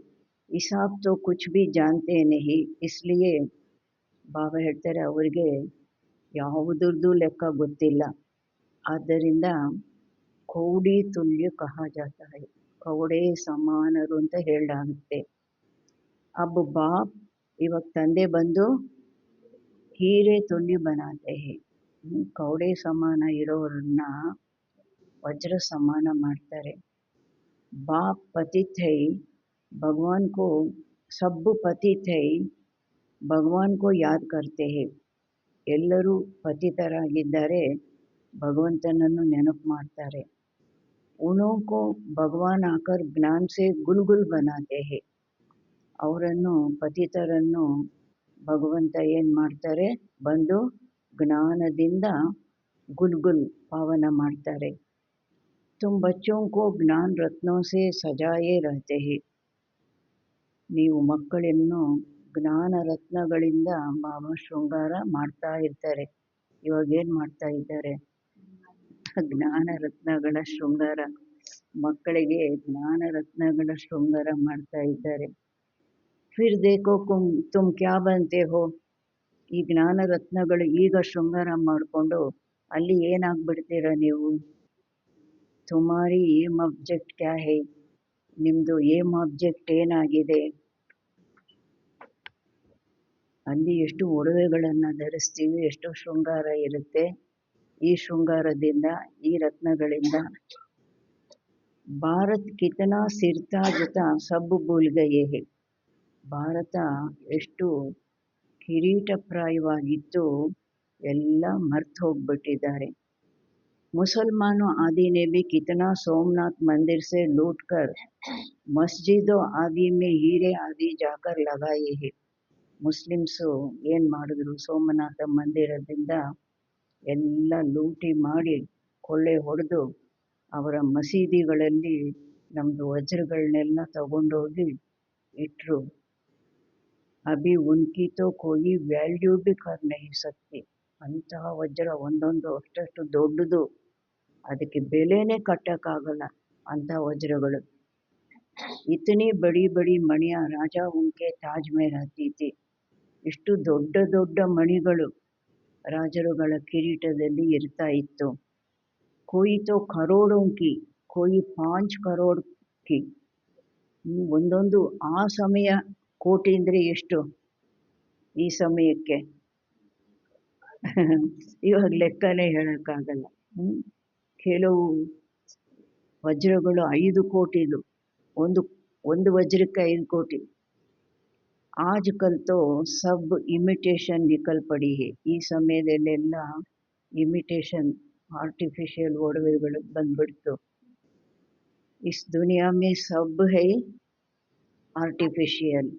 हिसाब तो कुछ भी जानते नहीं, इसलिए ಬಾಬಾ ಹೇಳ್ತಾರೆ ಅವರಿಗೆ ಯಾವುದ್ರದ್ದು ಲೆಕ್ಕ ಗೊತ್ತಿಲ್ಲ. ಆದ್ದರಿಂದ ಕೌಡಿ ತುಲ್ಯ ಕಹಾ ಜಾತಾ ಹೈ, ಕೌಡೆ ಸಮಾನರು ಅಂತ ಹೇಳಲಾಗುತ್ತೆ. ಅಬ್ ಬಾಪ್ ಇವಾಗ ತಂದೆ ಬಂದು ಹೀರೆ ತುಲ್ಯ ಬನಾತೆ ಹೇ, ಕೌಡೆ ಸಮಾನ ಇರೋರನ್ನ ವಜ್ರ ಸಮಾನ ಮಾಡ್ತಾರೆ. ಬಾಪ್ ಪತಿತ್ ಹೈ, ಭಗವಾನ್ ಕೋ ಸಬ್ ಪತಿತ್ ಹೈ, ಭಗವಾನ್ ಕೋ ಯಾದ್ ಕರ್ತೆ ಹೇ, ಎಲ್ಲರೂ ಪತಿತರಾಗಿದ್ದಾರೆ, ಭಗವಂತನನ್ನು ನೆನಪು ಮಾಡ್ತಾರೆ. ಉನೋಕೋ ಭಗವಾನ್ ಆಕರ್ ಜ್ಞಾನ ಸೆ ಗುಲ್ಗುಲ್ ಬನಾತೆ ಹೇ, ಅವರನ್ನು ಪತಿತರನ್ನು ಭಗವಂತ ಏನು ಮಾಡ್ತಾರೆ, ಬಂದು ಜ್ಞಾನದಿಂದ ಗುಲ್ಗುಲ್ ಪಾವನ ಮಾಡ್ತಾರೆ. ತುಮ್ ಬಚ್ಚೋಂ ಕೋ ಜ್ಞಾನ ರತ್ನೋ ಸೆ ಸಜಾಯೇ ರಹತೆ ಹೇ, ನೀವು ಮಕ್ಕಳನ್ನು ಜ್ಞಾನ ರತ್ನಗಳಿಂದ ಬಾಬಾ ಶೃಂಗಾರ ಮಾಡ್ತಾ ಇರ್ತಾರೆ. ಇವಾಗ ಏನು ಮಾಡ್ತಾ ಇದ್ದಾರೆ, ಜ್ಞಾನ ರತ್ನಗಳ ಶೃಂಗಾರ, ಮಕ್ಕಳಿಗೆ ಜ್ಞಾನ ರತ್ನಗಳ ಶೃಂಗಾರ ಮಾಡ್ತಾ ಇದ್ದಾರೆ. ಫಿರ್ ದೇಖೋ ತುಮ್ ಕ್ಯಾ ಬಂತೆ ಹೋ, ಈ ಜ್ಞಾನ ರತ್ನಗಳು ಈಗ ಶೃಂಗಾರ ಮಾಡಿಕೊಂಡು ಅಲ್ಲಿ ಏನಾಗ್ಬಿಡ್ತೀರ ನೀವು. ತುಮಾರಿ ಏಮ್ ಆಬ್ಜೆಕ್ಟ್ ಕ್ಯಾ ಹೇ, ನಿಮ್ಮದು ಏಮ್ ಆಬ್ಜೆಕ್ಟ್ ಏನಾಗಿದೆ. ಅಲ್ಲಿ ಎಷ್ಟು ಒಡವೆಗಳನ್ನು ಧರಿಸ್ತೀವಿ, ಎಷ್ಟು ಶೃಂಗಾರ ಇರುತ್ತೆ. ಈ ಶೃಂಗಾರದಿಂದ, ಈ ರತ್ನಗಳಿಂದ ಭಾರತ್ ಕಿತನಾ ಸಿರ್ತಾ ಜುತಾ ಸಬ್ ಭೂಲ್ ಗಯೇ ಹೇ, ಭಾರತ ಎಷ್ಟು ಕಿರೀಟಪ್ರಾಯವಾಗಿತ್ತು, ಎಲ್ಲ ಮರ್ತು ಹೋಗ್ಬಿಟ್ಟಿದ್ದಾರೆ. ಮುಸಲ್ಮಾನೋ ಆದಿ ನೆ ಭಿ ಕಿತನಾ ಸೋಮನಾಥ್ ಮಂದಿರ್ ಸೆ ಲೂಟ್ ಕರ್ ಮಸ್ಜಿದೋ ಆದಿ ಮೇ ಹೀರೆ ಆದಿ ಜಾಕರ್ ಲಗಾಯೇ ಹೇ, ಮುಸ್ಲಿಮ್ಸು ಏನು ಮಾಡಿದ್ರು, ಸೋಮನಾಥ ಮಂದಿರದಿಂದ ಎಲ್ಲ ಲೂಟಿ ಮಾಡಿ ಕೊಳ್ಳೆ ಹೊಡೆದು ಅವರ ಮಸೀದಿಗಳಲ್ಲಿ ನಮ್ಮದು ವಜ್ರಗಳನ್ನೆಲ್ಲ ತಗೊಂಡೋಗಿ ಇಟ್ಟರು. ಅಭಿ ಉನ್ಕಿ ತೋ ಕೋಯಿ ವ್ಯಾಲ್ಯೂ ಬಿ ಕರ್ ನಹೀ ಸಕ್ತಿ, ಅಂತಹ ವಜ್ರ ಒಂದೊಂದು ಅಷ್ಟಷ್ಟು ದೊಡ್ಡದು, ಅದಕ್ಕೆ ಬೆಲೆನೇ ಕಟ್ಟಕ್ಕಾಗಲ್ಲ ಅಂಥ ವಜ್ರಗಳು. ಇತನಿ ಬಡಿ ಬಡಿ ಮಣಿಯ ರಾಜ ಉನ್ಕೆ ತಾಜ್ ಮೇ ರಹತಿ ಥಿ, ಇಷ್ಟು ದೊಡ್ಡ ದೊಡ್ಡ ಮಣಿಗಳು ರಾಜರುಗಳ ಕಿರೀಟದಲ್ಲಿ ಇರ್ತಾ ಇತ್ತು. ಕೋಯಿ ತೋ ಕರೋಡೋಂ ಕಿ, ಕೋಯಿ 5 ಕರೋಡ್ ಕಿ, ಒಂದೊಂದು ಆ ಸಮಯ ಕೋಟಿ ಅಂದರೆ ಎಷ್ಟು ಈ ಸಮಯಕ್ಕೆ ಇವಾಗ ಲೆಕ್ಕನೇ ಹೇಳೋಕ್ಕಾಗಲ್ಲ. ಕೆಲವು ವಜ್ರಗಳು 5 ಕೋಟಿದು, ಒಂದು ವಜ್ರಕ್ಕೆ 5 ಕೋಟಿ. ಆಜ್ಕಲ್ ತೋ ಸಬ್ ಇಮಿಟೇಷನ್ ನಿಕಲ್ ಪಡಿ ಹೇ, ಈ ಸಮಯದಲ್ಲೆಲ್ಲ ಇಮಿಟೇಷನ್ ಆರ್ಟಿಫಿಷಿಯಲ್ ಒಡವೆಗಳು ಬಂದ್ಬಿಡ್ತು. ಇಸ್ ದುನಿಯಾ ಮೇ ಸಬ್ ಹೈ ಆರ್ಟಿಫಿಷಿಯಲ್,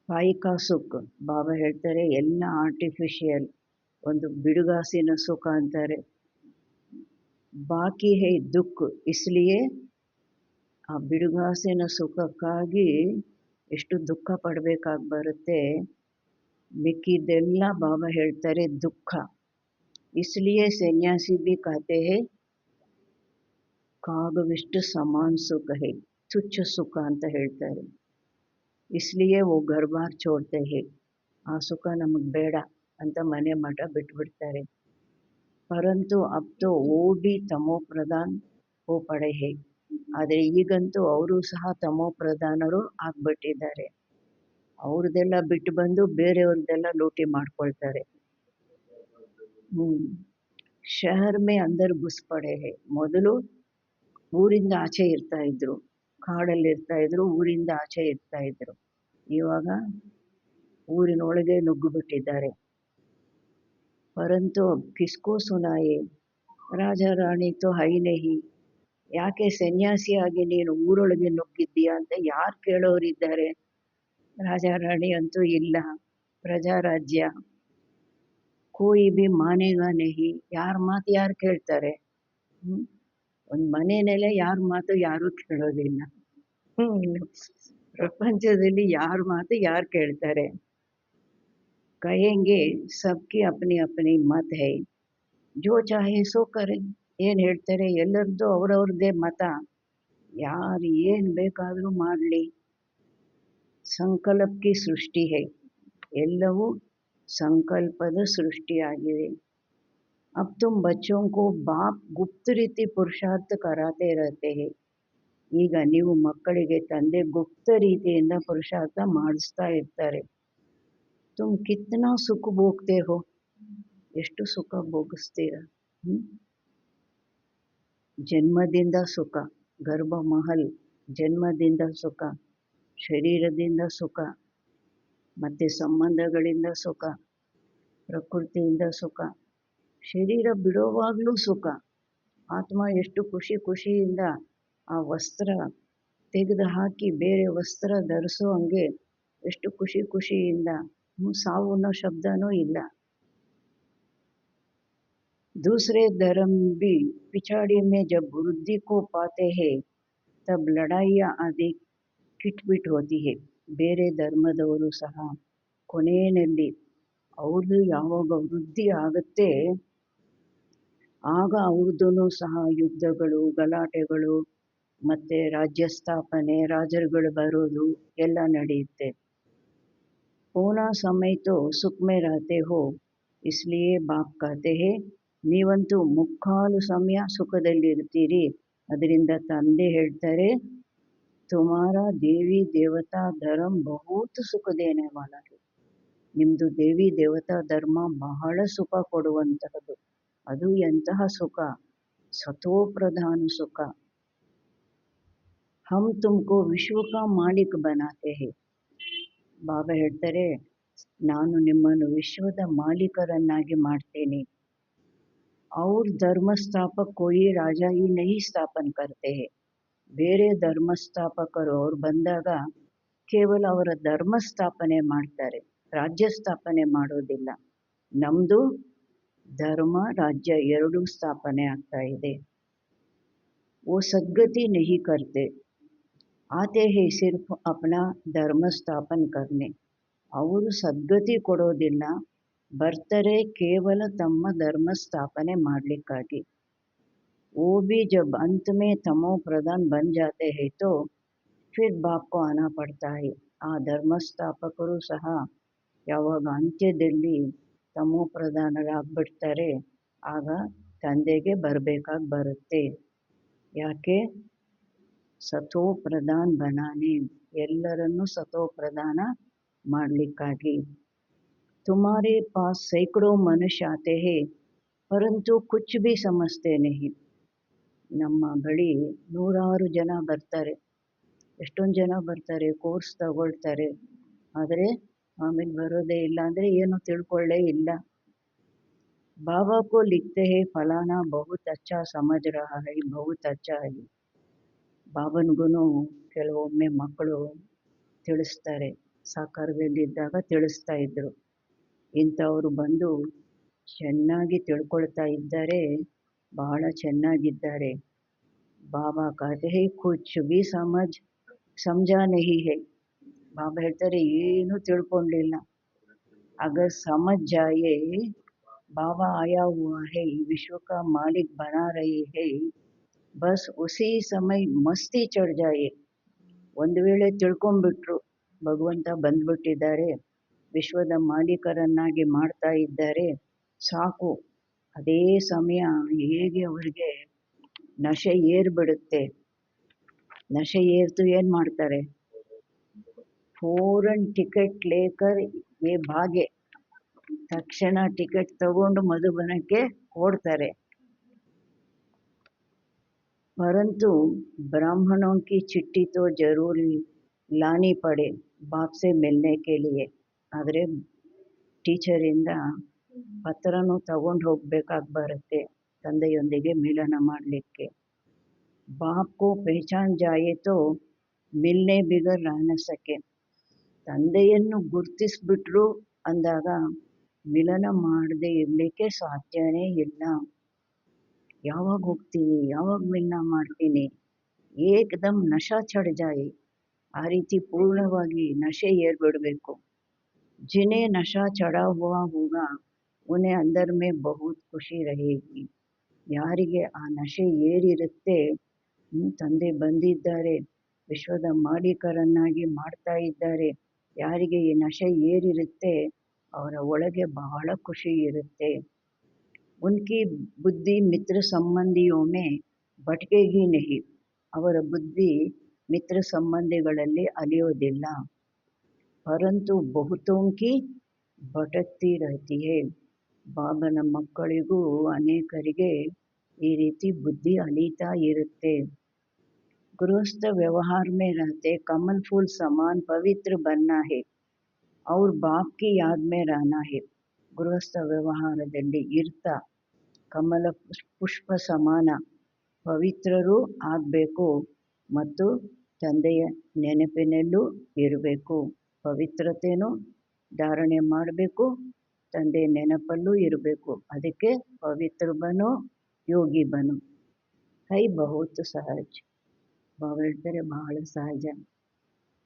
ಕಾಯಿಕಾ ಸುಖ, ಬಾಬಾ ಹೇಳ್ತಾರೆ ಎಲ್ಲ ಆರ್ಟಿಫಿಷಿಯಲ್, ಒಂದು ಬಿಡುಗಾಸಿನ ಸುಖ ಅಂತಾರೆ. ಬಾಕಿ ಹೈ ದುಃಖ, ಇಸ್ಲಿಯೇ ಆ ಬಿಡುಗಾಸಿನ ಸುಖಕ್ಕಾಗಿ ಎಷ್ಟು ದುಃಖ ಪಡಬೇಕಾಗಿ ಬರುತ್ತೆ. ಮಿಕ್ಕಿದ್ದೆಲ್ಲ ಬಾಬಾ ಹೇಳ್ತಾರೆ ದುಃಖ. ಇಸ್ಲಿಯೇ ಸನ್ಯಾಸಿ ಬಿ ಕಹತೆ ಹೇ ಕಾಗವಿಷ್ಟು ಸಮಾನ್ ಸುಖ ಹೇ, ತುಚ್ಛ ಸುಖ ಅಂತ ಹೇಳ್ತಾರೆ. ಇಸ್ಲಿಯೇ ಓ ಗರ್ಬಾರ್ ಚೋಡ್ತೆ ಹೇ, ಆ ಸುಖ ನಮಗೆ ಬೇಡ ಅಂತ ಮನೆ ಮಠ ಬಿಟ್ಬಿಡ್ತಾರೆ. ಪರಂತು ಅಬ್ ತೋ ಓ ಬಿ ತಮೋ ಪ್ರಧಾನ್ ಹೋ ಪಡೆ ಹೇ, ಆದರೆ ಈಗಂತೂ ಅವರು ಸಹ ತಮೋ ಪ್ರಧಾನರು ಆಗ್ಬಿಟ್ಟಿದ್ದಾರೆ. ಅವ್ರದ್ದೆಲ್ಲ ಬಿಟ್ಟು ಬಂದು ಬೇರೆಯವ್ರದ್ದೆಲ್ಲ ಲೂಟಿ ಮಾಡ್ಕೊಳ್ತಾರೆ. ಶಹರ್ ಮೇ ಅಂದರ್ ಘುಸ್ ಪಡೆ ಹೇ, ಮೊದಲು ಊರಿಂದ ಆಚೆ ಇರ್ತಾ ಇದ್ರು, ಕಾಡಲ್ಲಿ ಇರ್ತಾ ಇದ್ರು, ಊರಿಂದ ಆಚೆ ಇರ್ತಾ ಇದ್ರು. ಇವಾಗ ಊರಿನೊಳಗೆ ನುಗ್ಗು ಬಿಟ್ಟಿದ್ದಾರೆ. ಪರಂತು ಕಿಸ್ಕೋ ಸುನಾಯೇ, ರಾಜ ರಾಣಿ ತೋ ಹೈ ನಹಿ, ಯಾಕೆ ಸನ್ಯಾಸಿಯಾಗಿ ನೀನು ಊರೊಳಗೆ ನುಗ್ಗಿದ್ದೀಯಾ ಅಂತ ಯಾರು ಕೇಳೋರಿದ್ದಾರೆ. ರಾಜ ರಾಣಿ ಅಂತೂ ಇಲ್ಲ, ಪ್ರಜಾರಾಜ್ಯ. ಕೋಯಿ ಬಿ ಮಾನೇಗಾ ನಹಿ, ಯಾರ ಮಾತು ಯಾರು ಕೇಳ್ತಾರೆ. ಒಂದು ಮನೆಯಲ್ಲೇ ಯಾರ ಮಾತು ಯಾರೂ ಕೇಳೋದಿಲ್ಲ. ಪ್ರಪಂಚದಲ್ಲಿ ಯಾರ ಮಾತು ಯಾರು ಕೇಳ್ತಾರೆ. ಕಹೆಂಗೆ ಸಬ್ಕಿ ಅಪ್ನಿ ಅಪ್ನಿ ಮತ್ ಹೈ, ಜೋ ಚಾಹೆ ಸೋ ಕರೆ, ಏನು ಹೇಳ್ತಾರೆ, ಎಲ್ಲರದ್ದು ಅವ್ರವ್ರದ್ದೇ ಮತ, ಯಾರು ಏನು ಬೇಕಾದರೂ ಮಾಡಲಿ. ಸಂಕಲ್ಪಕ್ಕೆ ಸೃಷ್ಟಿ ಹೈ, ಎಲ್ಲವೂ संकल्पद सृष्टियागिವೆ। अब तुम बच्चों को बाप गुप्त ರೀತಿ पुरुषार्थ कराते रहते हैं। ಈಗ ನೀವು ಮಕ್ಕಳಿಗೆ ತಂದೆ ಗುಪ್ತ ರೀತಿಯಿಂದ ಪುರುಷಾರ್ಥ ಮಾಡಿಸ್ತಾ ಇರ್ತಾರೆ. ತುಮ್ ಕಿತ್ನಾ ಸುಖ ಭೋಗ್ತೆ ಹೋ, ಎಷ್ಟು ಸುಖ ಭೋಗಿಸ್ತೀರ. ಜನ್ಮದಿಂದ ಸುಖ, ಗರ್ಭ ಮಹಲ್ ಜನ್ಮದಿಂದ ಸುಖ, ಶರೀರದಿಂದ ಸುಖ, ಮತ್ತೆ ಸಂಬಂಧಗಳಿಂದ ಸುಖ, ಪ್ರಕೃತಿಯಿಂದ ಸುಖ, ಶರೀರ ಬಿಡುವಾಗಲೂ ಸುಖ. ಆತ್ಮ ಎಷ್ಟು ಖುಷಿ ಖುಷಿಯಿಂದ ಆ ವಸ್ತ್ರ ತೆಗೆದು ಹಾಕಿ ಬೇರೆ ವಸ್ತ್ರ ಧರಿಸೋ ಹಂಗೆ ಎಷ್ಟು ಖುಷಿ ಖುಷಿಯಿಂದ. ಸಾವು ಅನ್ನೋ ಶಬ್ದನೂ ಇಲ್ಲ. दूसरे धर्म भी पिछाड़ी में जब वृद्धि को पाते हैं तब लड़ाइयाँ आदि ಕಿಟ್ಬಿಟ್ ಹೋತಿ ಹೇ. ಬೇರೆ ಧರ್ಮದವರು ಸಹ ಕೊನೆಯಲ್ಲಿ ಅವ್ರದ್ದು ಯಾವಾಗ ವೃದ್ಧಿ ಆಗುತ್ತೆ ಆಗ ಅವ್ರದ್ದು ಸಹ ಯುದ್ಧಗಳು, ಗಲಾಟೆಗಳು, ಮತ್ತು ರಾಜ್ಯ ಸ್ಥಾಪನೆ, ರಾಜರುಗಳು ಬರೋದು ಎಲ್ಲ ನಡೆಯುತ್ತೆ. ಪೂನಾ ಸಮಯ ತೋ ಸುಖ ಮೇ ರಹತೆ ಹೋ, ಇಸ್ಲಿಯೇ ಬಾಪ್ ಕಹತೆ ಹೇ ನೀವಂತೂ ಮುಕ್ಕಾಲು ಸಮಯ ಸುಖದಲ್ಲಿರ್ತೀರಿ. ಅದರಿಂದ ತಂದೆ ಹೇಳ್ತಾರೆ, ತುಮಾರ ದೇವಿ ದೇವತಾ ಧರ್ಮ ಬಹುತ್ ಸುಖ ದೇನೆ ವಾಲಾ ಹೈ. ನಿಮ್ಮದು ದೇವಿ ದೇವತಾ ಧರ್ಮ ಬಹಳ ಸುಖ ಕೊಡುವಂತಹದ್ದು. ಅದು ಎಂತಹ ಸುಖ, ಸತೋಪ್ರಧಾನ ಸುಖ. ಹಮ್ ತುಮಕೋ ವಿಶ್ವ ಕಾ ಮಾಲೀಕ್ ಬನಾತೆ ಹೇ. ಬಾಬಾ ಹೇಳ್ತಾರೆ, ನಾನು ನಿಮ್ಮನ್ನು ವಿಶ್ವದ ಮಾಲೀಕರನ್ನಾಗಿ ಮಾಡ್ತೇನೆ. ಅವ್ರ ಧರ್ಮಸ್ಥಾಪಕ ಕೋಯಿ ರಾಜ ಈ ನಹಿ ಸ್ಥಾಪನ್ ಕರ್ತೆ ಹೇ. ಬೇರೆ ಧರ್ಮಸ್ಥಾಪಕರು ಅವ್ರು ಬಂದಾಗ ಕೇವಲ ಅವರ ಧರ್ಮ ಸ್ಥಾಪನೆ ಮಾಡ್ತಾರೆ, ರಾಜ್ಯ ಸ್ಥಾಪನೆ ಮಾಡೋದಿಲ್ಲ. ನಮ್ಮದು ಧರ್ಮ ರಾಜ್ಯ ಎರಡೂ ಸ್ಥಾಪನೆ ಆಗ್ತಾ ಇದೆ. वो सद्गति नहीं करते, आते हैं सिर्फ अपना ಧರ್ಮ ಸ್ಥಾಪನ करने. ಅವರು ಸದ್ಗತಿ ಕೊಡೋದಿಲ್ಲ, ಬರ್ತಾರೆ ಕೇವಲ ತಮ್ಮ ಧರ್ಮ ಸ್ಥಾಪನೆ ಮಾಡಲಿಕ್ಕಾಗಿ. वो भी जब अंत में तमो प्रधान बन जाते हैं तो फिर बाप को आना पड़ता है. ಆ ಧರ್ಮಸ್ಥಾಪಕರು ಸಹ ಯಾವಾಗ ಅಂತ್ಯದಲ್ಲಿ ತಮೋ ಪ್ರಧಾನರಾಗ್ಬಿಡ್ತಾರೆ ಆಗ ತಂದೆಗೆ ಬರಬೇಕಾಗಿ ಬರುತ್ತೆ. ಯಾಕೆ? ಸತೋ ಪ್ರಧಾನ್ ಬನಾನೆ, ಎಲ್ಲರನ್ನೂ ಸತೋ ಪ್ರಧಾನ ಮಾಡಲಿಕ್ಕಾಗಿ. ತುಮಾರೆ ಪಾಸ್ ಸೈಕಡೋ ಮನುಷ್ಯ ಆತೆ ಹೇ ಪರಂತು ಕುಚ್ ಭಿ ಸಮಜ್ತೆ ನಹಿ. ನಮ್ಮ ಬಳಿ 100 ಜನ ಬರ್ತಾರೆ, ಎಷ್ಟೊಂದು ಜನ ಬರ್ತಾರೆ, ಕೋರ್ಸ್ ತಗೊಳ್ತಾರೆ, ಆದರೆ ಆಮೇಲೆ ಬರೋದೇ ಇಲ್ಲ. ಅಂದರೆ ಏನು ತಿಳ್ಕೊಳ್ಳೇ ಇಲ್ಲ. ಬಾಬಾ ಕೋ ಲಿಖತೆ ಹೇ ಫಲಾನಾ ಬಹುತ್ ಅಚ್ಚಾ ಸಮಜ್ ರಹಾ ಹೈ, ಬಹುತ್ ಅಚ್ಚಾ ಹೈ. ಬಾಬನ್ಗೂ ಕೆಲವೊಮ್ಮೆ ಮಕ್ಕಳು ತಿಳಿಸ್ತಾರೆ, ಸಾಕಾರದಲ್ಲಿದ್ದಾಗ ತಿಳಿಸ್ತಾ ಇದ್ರು, ಇಂಥವರು ಬಂದು ಚೆನ್ನಾಗಿ ತಿಳ್ಕೊಳ್ತಾ ಇದ್ದಾರೆ, ಬಹಳ ಚೆನ್ನಾಗಿದ್ದಾರೆ. ಬಾಬಾ ಕಹತೆ ಹೇ ಕುಚ್ ಭಿ ಸಮಜಾ ನಹಿ ಹೈ. ಬಾಬಾ ಹೇಳ್ತಾರೆ, ಏನೂ ತಿಳ್ಕೊಂಡಿಲ್ಲ. ಅಗರ್ ಸಮಜ್ ಜಾಯೆ ಬಾಬಾ ಆಯಾ ಹುआ है, विश्व का मालिक बना रहे हैं, बस उसी समय मस्ती चढ़ जाए. ಒಂದು ವೇಳೆ ತಿಳ್ಕೊಂಡ್ಬಿಟ್ರು ಭಗವಂತ ಬಂದ್ಬಿಟ್ಟಿದ್ದಾರೆ, ವಿಶ್ವದ ಮಾಲೀಕರನ್ನಾಗಿ ಮಾಡ್ತಾ ಇದ್ದಾರೆ, ಸಾಕು. ಅದೇ ಸಮಯ ಹೇಗೆ ಅವರಿಗೆ ನಶೆ ಏರ್ಬಿಡುತ್ತೆ. ನಶೆ ಏರ್ತು ಏನು ಮಾಡ್ತಾರೆ, ಫೋರನ್ ಟಿಕೆಟ್ ಲೇಕರ್ ಏ ಭಾಗೆ, ತಕ್ಷಣ ಟಿಕೆಟ್ ತಗೊಂಡು ಮಧುಬನಕ್ಕೆ ಓಡ್ತಾರೆ. परंतु ब्राह्मणों की चिट्ठी तो जरूर लानी पड़े बाप से मिलने के लिए. ಆದರೆ ಟೀಚರಿಂದ ಪತ್ರನೂ ತಗೊಂಡು ಹೋಗಬೇಕಾಗಿ ಬರುತ್ತೆ ತಂದೆಯೊಂದಿಗೆ ಮಿಲನ ಮಾಡಲಿಕ್ಕೆ. ಬಾಪ್ ಕೋ ಪಹಚಾನ್ ಜಾಯೆ ತೋ ಮಿಲ್ನೆ ಬಿಗರ್ ರಹ ಸಕೆ. ತಂದೆಯನ್ನು ಗುರ್ತಿಸ್ಬಿಟ್ರು ಅಂದಾಗ ಮಿಲನ ಮಾಡದೆ ಇರಲಿಕ್ಕೆ ಸಾಧ್ಯನೇ ಇಲ್ಲ. ಯಾವಾಗ ಹೋಗ್ತೀನಿ, ಯಾವಾಗ ಮಿಲನ ಮಾಡ್ತೀನಿ, ಏಕದಮ್ ನಶಾ ಚढ़ ಜಾಯೆ. ಆ ರೀತಿ ಪೂರ್ಣವಾಗಿ ನಶೆ ಏರ್ಬಿಡಬೇಕು. ಜಿನೇ ನಶಾ ಚढ़ा हुआ होगा उन्हें अंदर में बहुत ಖುಷಿ रहेगी. ಯಾರಿಗೆ ಆ ನಶೆ ಏರಿರುತ್ತೆ, ತಂದೆ ಬಂದಿದ್ದಾರೆ, ವಿಶ್ವದ ಮಾಲೀಕರನ್ನಾಗಿ ಮಾಡ್ತಾ ಇದ್ದಾರೆ, ಯಾರಿಗೆ ಈ ನಶೆ ಏರಿರುತ್ತೆ ಅವರ ಒಳಗೆ ಬಹಳ ಖುಷಿ ಇರುತ್ತೆ. ಉನ್ಕಿ ಬುದ್ಧಿ ಮಿತ್ರ ಸಂಬಂಧಿಯೊಮ್ಮೆ ಭಟ್ಕೆಗಿ ನಹಿ, ಅವರ ಬುದ್ಧಿ ಮಿತ್ರ ಸಂಬಂಧಿಗಳಲ್ಲಿ ಅಲಿಯೋದಿಲ್ಲ. ಪರಂತು ಬಹುತೋಂಕಿ ಭಟಕ್ತಿ ರಹತಿ ಹೈ, ಬಾಬನ ಮಕ್ಕಳಿಗೂ ಅನೇಕರಿಗೆ ಈ ರೀತಿ ಬುದ್ಧಿ ಅಲೀತಾ ಇರುತ್ತೆ. गृहस्थ व्यवहार में रहते कमल फूल समान पवित्र बनना है और बाप की याद में रहना है. ಗೃಹಸ್ಥ ವ್ಯವಹಾರದಲ್ಲಿ ಇರ್ತಾ ಕಮಲ ಪುಷ್ಪ ಸಮಾನ ಪವಿತ್ರರೂ ಆಗಬೇಕು ಮತ್ತು ತಂದೆಯ ನೆನಪಿನಲ್ಲೂ ಇರಬೇಕು. ಪವಿತ್ರತೆಯೂ ಧಾರಣೆ ಮಾಡಬೇಕು, ತಂದೆಯ ನೆನಪಲ್ಲೂ ಇರಬೇಕು. ಅದಕ್ಕೆ ಪವಿತ್ರ ಬನೋ ಯೋಗಿ ಬನೋ. ಹೈ ಬಹುತ್ ಸಹಜ್. ಬಾಬಾ ಹೇಳ್ತಾರೆ ಬಹಳ ಸಹಜ.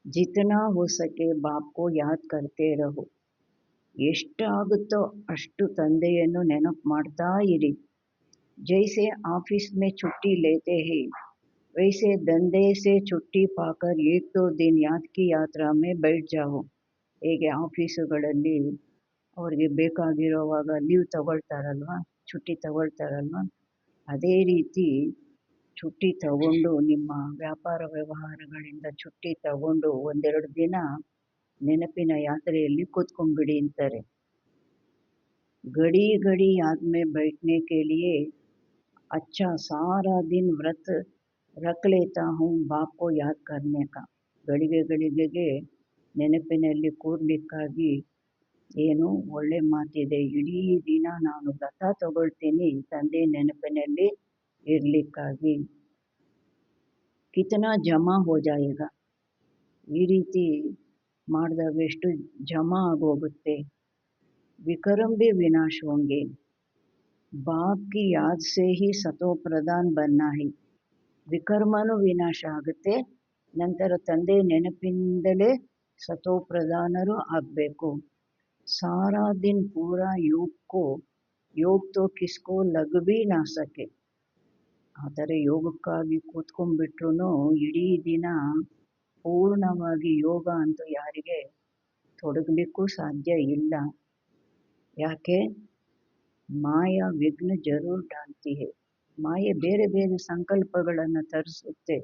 ಜಿತನಾ ಹೋ ಸಕೆ ಬಾಪ್ಕೋ ಯಾದ್ ಕರ್ತೆ ರಹೋ, ಎಷ್ಟಾಗುತ್ತೋ ಅಷ್ಟು ತಂದೆಯನ್ನು ನೆನಪು ಮಾಡ್ತಾ ಇರಿ. ಜೈಸೆ ಆಫೀಸ್ ಮೇ छुट्टी लेते हैं वैसे धंधे से छुट्टी पाकर एक दो दिन याद की यात्रा में बैठ जाओ. ಹೇಗೆ ಆಫೀಸುಗಳಲ್ಲಿ ಅವ್ರಿಗೆ ಬೇಕಾಗಿರೋವಾಗ ಲೀವ್ ತಗೊಳ್ತಾರಲ್ವ, छुट्टी ತಗೊಳ್ತಾರಲ್ವ, ಅದೇ ರೀತಿ छुट्टी ತಗೊಂಡು ನಿಮ್ಮ ವ್ಯಾಪಾರ ವ್ಯವಹಾರಗಳಿಂದ छुट्टी ತಗೊಂಡು ಒಂದೆರಡು ದಿನ ನೆನಪಿನ ಯಾತ್ರೆಯಲ್ಲಿ ಕೂತ್ಕೊಂಡ್ಬಿಡಿ ಅಂತಾರೆ. घड़ी घड़ी याद में बैठने के लिए अच्छा सारा दिन व्रत रख लेता हूँ बाप को याद करने का. ಗಳಿಗೆ ಗಳಿಗೆಗೆ ನೆನಪಿನಲ್ಲಿ ಕೂರ್ಲಿಕ್ಕಾಗಿ ಏನು ಒಳ್ಳೆ ಮಾತಿದೆ. ಇಡೀ ದಿನ ನಾನು ವ್ರತ ತಗೊಳ್ತೀನಿ ತಂದೆ ನೆನಪಿನಲ್ಲಿ ಇರಲಿಕ್ಕಾಗಿ. ಕಿತನಾ ಜಮಾ ಹೋ ಜಾಯೇಗ, ಈ ರೀತಿ ಮಾಡಿದಾಗ ಎಷ್ಟು ಜಮಾ ಆಗೋಗುತ್ತೆ. विक्रम भी विनाश होंगे, बाप की याद से ही सतो प्रधान बनना है. ವಿಕರ್ಮನೂ ವಿನಾಶ ಆಗುತ್ತೆ, ನಂತರ ತಂದೆ ನೆನಪಿಂದಲೇ ಸತೋ ಪ್ರಧಾನರು ಆಗಬೇಕು. ಸಾರಾ ದಿನ ಪೂರಾ ಯೋಗ ತೋ ಕಿಸ್ಕೋ ಲಗ್ ಭೀ ನಾ ಸಕೆ. ಆ ಥರ ಯೋಗಕ್ಕಾಗಿ ಕೂತ್ಕೊಂಡ್ಬಿಟ್ರು ಇಡೀ ದಿನ ಪೂರ್ಣವಾಗಿ ಯೋಗ ಅಂತೂ ಯಾರಿಗೆ ತೊಡಗಲಿಕ್ಕೂ ಸಾಧ್ಯ ಇಲ್ಲ. ಯಾಕೆ? ಮಾಯಾ ವಿಘ್ನ ಜರೂರ್ ಡಾಲ್ತಿ ಹೈ. ಮಾಯೆ ಬೇರೆ ಬೇರೆ ಸಂಕಲ್ಪಗಳನ್ನು ತರಿಸುತ್ತೆ.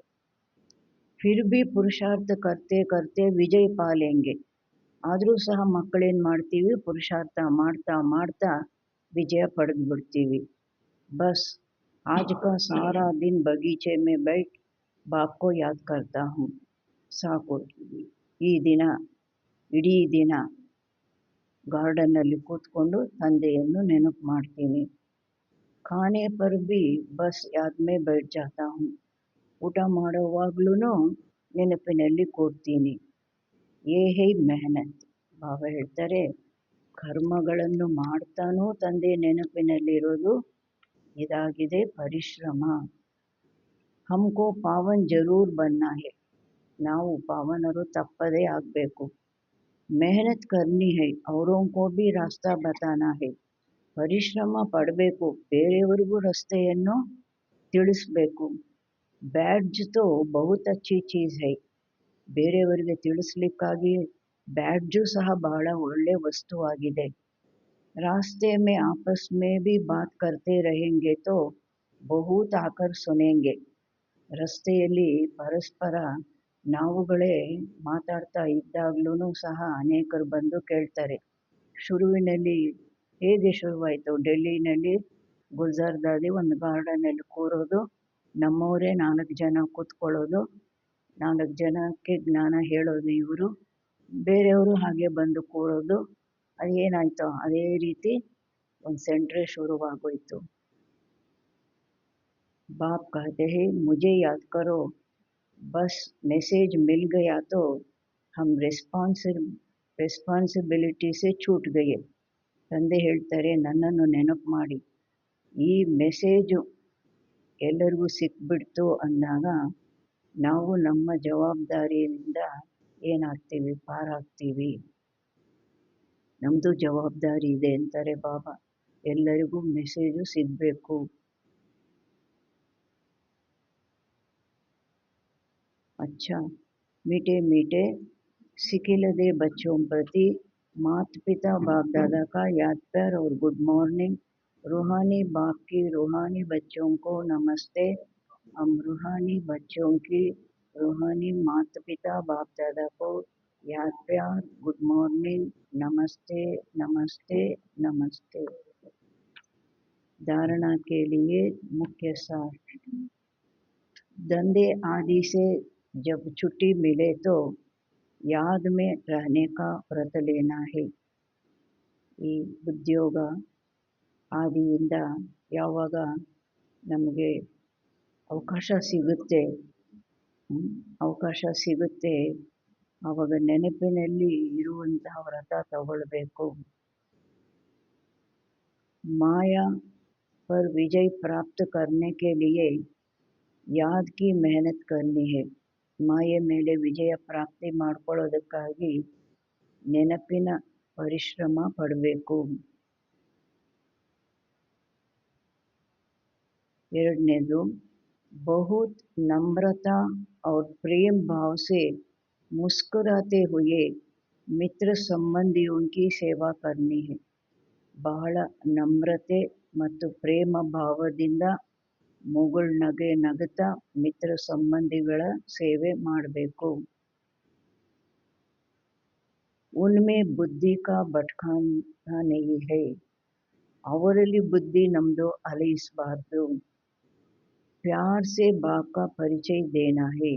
ಫಿರ್ ಭಿ ಪುರುಷಾರ್ಥ ಕರ್ತೆ ಕರ್ತೆ ವಿಜಯ ಪಾಲೆಂಗೆ. ಆದರೂ ಸಹ ಮಕ್ಕಳೇನು ಮಾಡ್ತೀವಿ, ಪುರುಷಾರ್ಥ ಮಾಡ್ತಾ ಮಾಡ್ತಾ ವಿಜಯ ಪಡೆದು ಬಿಡ್ತೀವಿ. ಬಸ್ आज का सारा दिन बगीचे में बैठ बाप को याद करता हूँ. ಸಾಕು, ಈ ದಿನ ಇಡೀ ದಿನ ಗಾರ್ಡನ್ನಲ್ಲಿ ಕೂತ್ಕೊಂಡು ತಂದೆಯನ್ನು ನೆನಪು ಮಾಡ್ತೀನಿ. ಖಾನೆ ಪರ್ ಭಿ ಬಸ್ ಯಾದ್ ಮೇ बैठ जाता हूँ. ಊಟ ಮಾಡುವಾಗ್ಲೂ ನೆನಪಿನಲ್ಲಿ ಕೂರ್ತೀನಿ. ಯೇ ಹೈ ಮೆಹನತ್. ಬಾಬಾ ಹೇಳ್ತಾರೆ ಕರ್ಮಗಳನ್ನು ಮಾಡ್ತಾನೂ ತಂದೆ ನೆನಪಿನಲ್ಲಿರೋದು ಇದಾಗಿದೆ ಪರಿಶ್ರಮ. ಹಮ್ಕೋ ಪಾವನ್ ಜರೂರ್ ಬನ್ನ ಹೈ. ನಾವು ಪಾವನರು ತಪ್ಪದೇ ಆಗಬೇಕು. ಮೆಹನತ್ ಕರ್ನಿ ಹೈ ಔರೋಂಕೋ ಭಿ ರಾಸ್ತಾ ಬತಾನಾ ಹೈ. ಪರಿಶ್ರಮ ಪಡಬೇಕು, ಬೇರೆಯವರಿಗೂ ರಸ್ತೆಯನ್ನು ತಿಳಿಸ್ಬೇಕು. ಬ್ಯಾಡ್ಜ್ ತೋ ಬಹುತ್ ಅಚ್ಚಿ ಚೀಸ್ ಹೈ. ಬೇರೆಯವರಿಗೆ ತಿಳಿಸ್ಲಿಕ್ಕಾಗಿ ಬ್ಯಾಡ್ಜು ಸಹ ಬಹಳ ಒಳ್ಳೆ ವಸ್ತುವಾಗಿದೆ. रास्ते में आपस में भी बात करते रहेंगे तो बहुत आकर सुनेंगे. ರಸ್ತೆಯಲ್ಲಿ ಪರಸ್ಪರ ನಾವುಗಳೇ ಮಾತಾಡ್ತಾ ಇದ್ದಾಗ್ಲೂ ಸಹ ಅನೇಕರು ಬಂದು ಕೇಳ್ತಾರೆ. ಶುರುವಿನಲ್ಲಿ ಹೇಗೆ ಶುರುವಾಯಿತು? ಡೆಲ್ಲಿನಲ್ಲಿ ಗುಲ್ಜಾರ್ದಲ್ಲಿ ಒಂದು ಗಾರ್ಡನಲ್ಲಿ ಕೂರೋದು, ನಮ್ಮವರೇ 4 ಜನ ಕೂತ್ಕೊಳ್ಳೋದು, 4 ಜನಕ್ಕೆ ಜ್ಞಾನ ಹೇಳೋದು ಇವರು, ಬೇರೆಯವರು ಹಾಗೆ ಬಂದು ಕೂರೋದು. ಅದೇನಾಯಿತು, ಅದೇ ರೀತಿ ಒಂದು ಸೆಂಟ್ರೇ ಶುರುವಾಗೋಯಿತು. ಬಾಪ್ कहते हैं मुझे याद करो, बस मैसेज मिल गया तो हम ರೆಸ್ಪಾನ್ಸಿಬಿಲಿಟಿ ಸೆ छूट गए. ತಂದೆ ಹೇಳ್ತಾರೆ ನನ್ನನ್ನು ನೆನಪು ಮಾಡಿ, ಈ ಮೆಸೇಜು ಎಲ್ಲರಿಗೂ ಸಿಕ್ಬಿಡ್ತು ಅಂದಾಗ ನಾವು ನಮ್ಮ ಜವಾಬ್ದಾರಿಯಿಂದ ಏನಾಗ್ತೀವಿ, ಪಾರಾಗ್ತೀವಿ. ನಮ್ಮದು ಜವಾಬ್ದಾರಿ ಇದೆ ಅಂತಾರೆ ಬಾಬಾ. ಎಲ್ಲರಿಗೂ ಮೆಸೇಜು ಸಿಗಬೇಕು. अच्छा मीठे मीठे सिखिलदे बच्चों प्रति माता पिता बाप दादा का याद प्यार और गुड मॉर्निंग। रूहानी बाप की रूहानी बच्चों को नमस्ते। हम रूहानी बच्चों की रूहानी माता पिता बाप दादा को याद प्यार गुड मॉर्निंग नमस्ते नमस्ते नमस्ते। धारणा के लिए मुख्य सार। धंधे आदि से जब छुट्टी मिले तो याद में रहने का व्रत लेना है। ಈ ಉದ್ಯೋಗ ಆದಿಯಿಂದ ಯಾವಾಗ ನಮಗೆ ಅವಕಾಶ ಸಿಗುತ್ತೆ ಆವಾಗ ನೆನಪಿನಲ್ಲಿ ಇರುವಂತಹ ವ್ರತ ತಗೊಳ್ಬೇಕು। माया पर विजय प्राप्त करने के लिए याद की मेहनत करनी है। ಮಾಯೆ ಮೇಲೆ ವಿಜಯ ಪ್ರಾಪ್ತಿ ಮಾಡ್ಕೊಳ್ಳೋದಕ್ಕಾಗಿ ನೆನಪಿನ ಪರಿಶ್ರಮ ಪಡಬೇಕು। ಎರಡನೇದು बहुत नम्रता और प्रेम भाव से मुस्कुराते हुए मित्र संबंधियों की सेवा करनी है। ಬಹಳ ನಮ್ರತೆ ಮತ್ತು ಪ್ರೇಮ ಭಾವದಿಂದ ಮುಗುಳ್ನಗೆ ನಗುತ್ತಾ ಮಿತ್ರ ಸಂಬಂಧಿಗಳ ಸೇವೆ ಮಾಡಬೇಕು। उनमें बुद्धि का भटकाना नहीं है। ಅವರಲ್ಲಿ ಬುದ್ಧಿ ನಮ್ದು ಅಲೈಸಬಾರ್ದು। प्यार से बाप का परिचय देना है।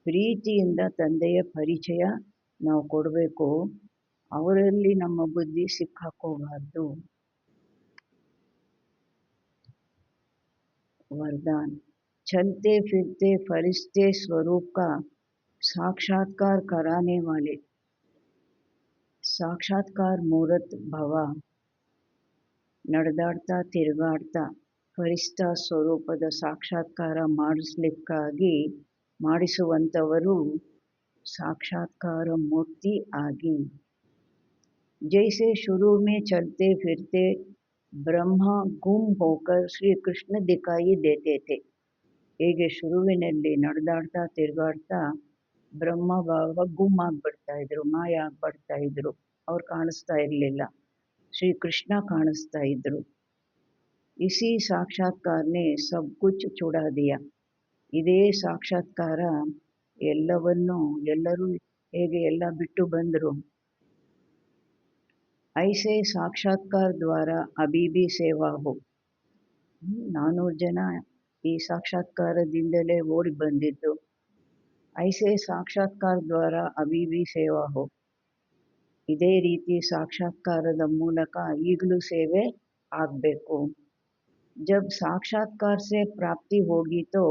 ಪ್ರೀತಿಯಿಂದ ತಂದೆಯ ಪರಿಚಯ ನಾವು ಕೊಡಬೇಕು। ಅವರಲ್ಲಿ ನಮ್ಮ ಬುದ್ಧಿ ಸಿಕ್ಕಾಕೋಬಾರ್ದು। वरदान चलते फिरते फरिश्ते स्वरूप का साक्षात्कार कराने वाले साक्षात्कार मूर्त भव। ನಡೆದಾಡ್ತಾ ತಿರುಗಾಡ್ತಾ ಫರಿಷ್ಠ ಸ್ವರೂಪದ ಸಾಕ್ಷಾತ್ಕಾರ ಮಾಡಿಸುವಂಥವರು साक्षात्कार मूर्ति आगी। जैसे शुरू में चलते फिरते ब्रह्मा गुम होकर श्री कृष्ण दिखाई देते थे। ಹೇಗೆ ಶುರುವಿನಲ್ಲಿ ನಡೆದಾಡ್ತಾ ತಿರುಗಾಡ್ತಾ ಬ್ರಹ್ಮ ಬಾಬಾ ಗುಮ್ ಆಗ್ಬಿಡ್ತಾ ಇದ್ರು, ಮಾಯ ಆಗ್ಬಿಡ್ತಾ ಇದ್ರು, ಅವ್ರು ಕಾಣಿಸ್ತಾ ಇರಲಿಲ್ಲ, ಶ್ರೀ ಕೃಷ್ಣ ಕಾಣಿಸ್ತಾ ಇದ್ರು। इसी साक्षात्कार ने सब कुछ छुड़ा दिया। ಇದೇ ಸಾಕ್ಷಾತ್ಕಾರ ಎಲ್ಲರೂ ಹೇಗೆ ಎಲ್ಲ ಬಿಟ್ಟು ಬಂದರು। ऐसे साक्षात्कार द्वारा अभी भी सेवा हो। 400 ಜನ ಈ ಸಾಕ್ಷಾತ್ಕಾರದಿಂದಲೇ ಓಡಿ ಬಂದಿದ್ದು। ऐसे साक्षात्कार द्वारा अभी भी सेवा हो। ಇದೇ ರೀತಿ ಸಾಕ್ಷಾತ್ಕಾರದ ಮೂಲಕ ಈಗಲೂ ಸೇವೆ ಆಗಬೇಕು। जब साक्षात्कार से प्राप्ति होगी तो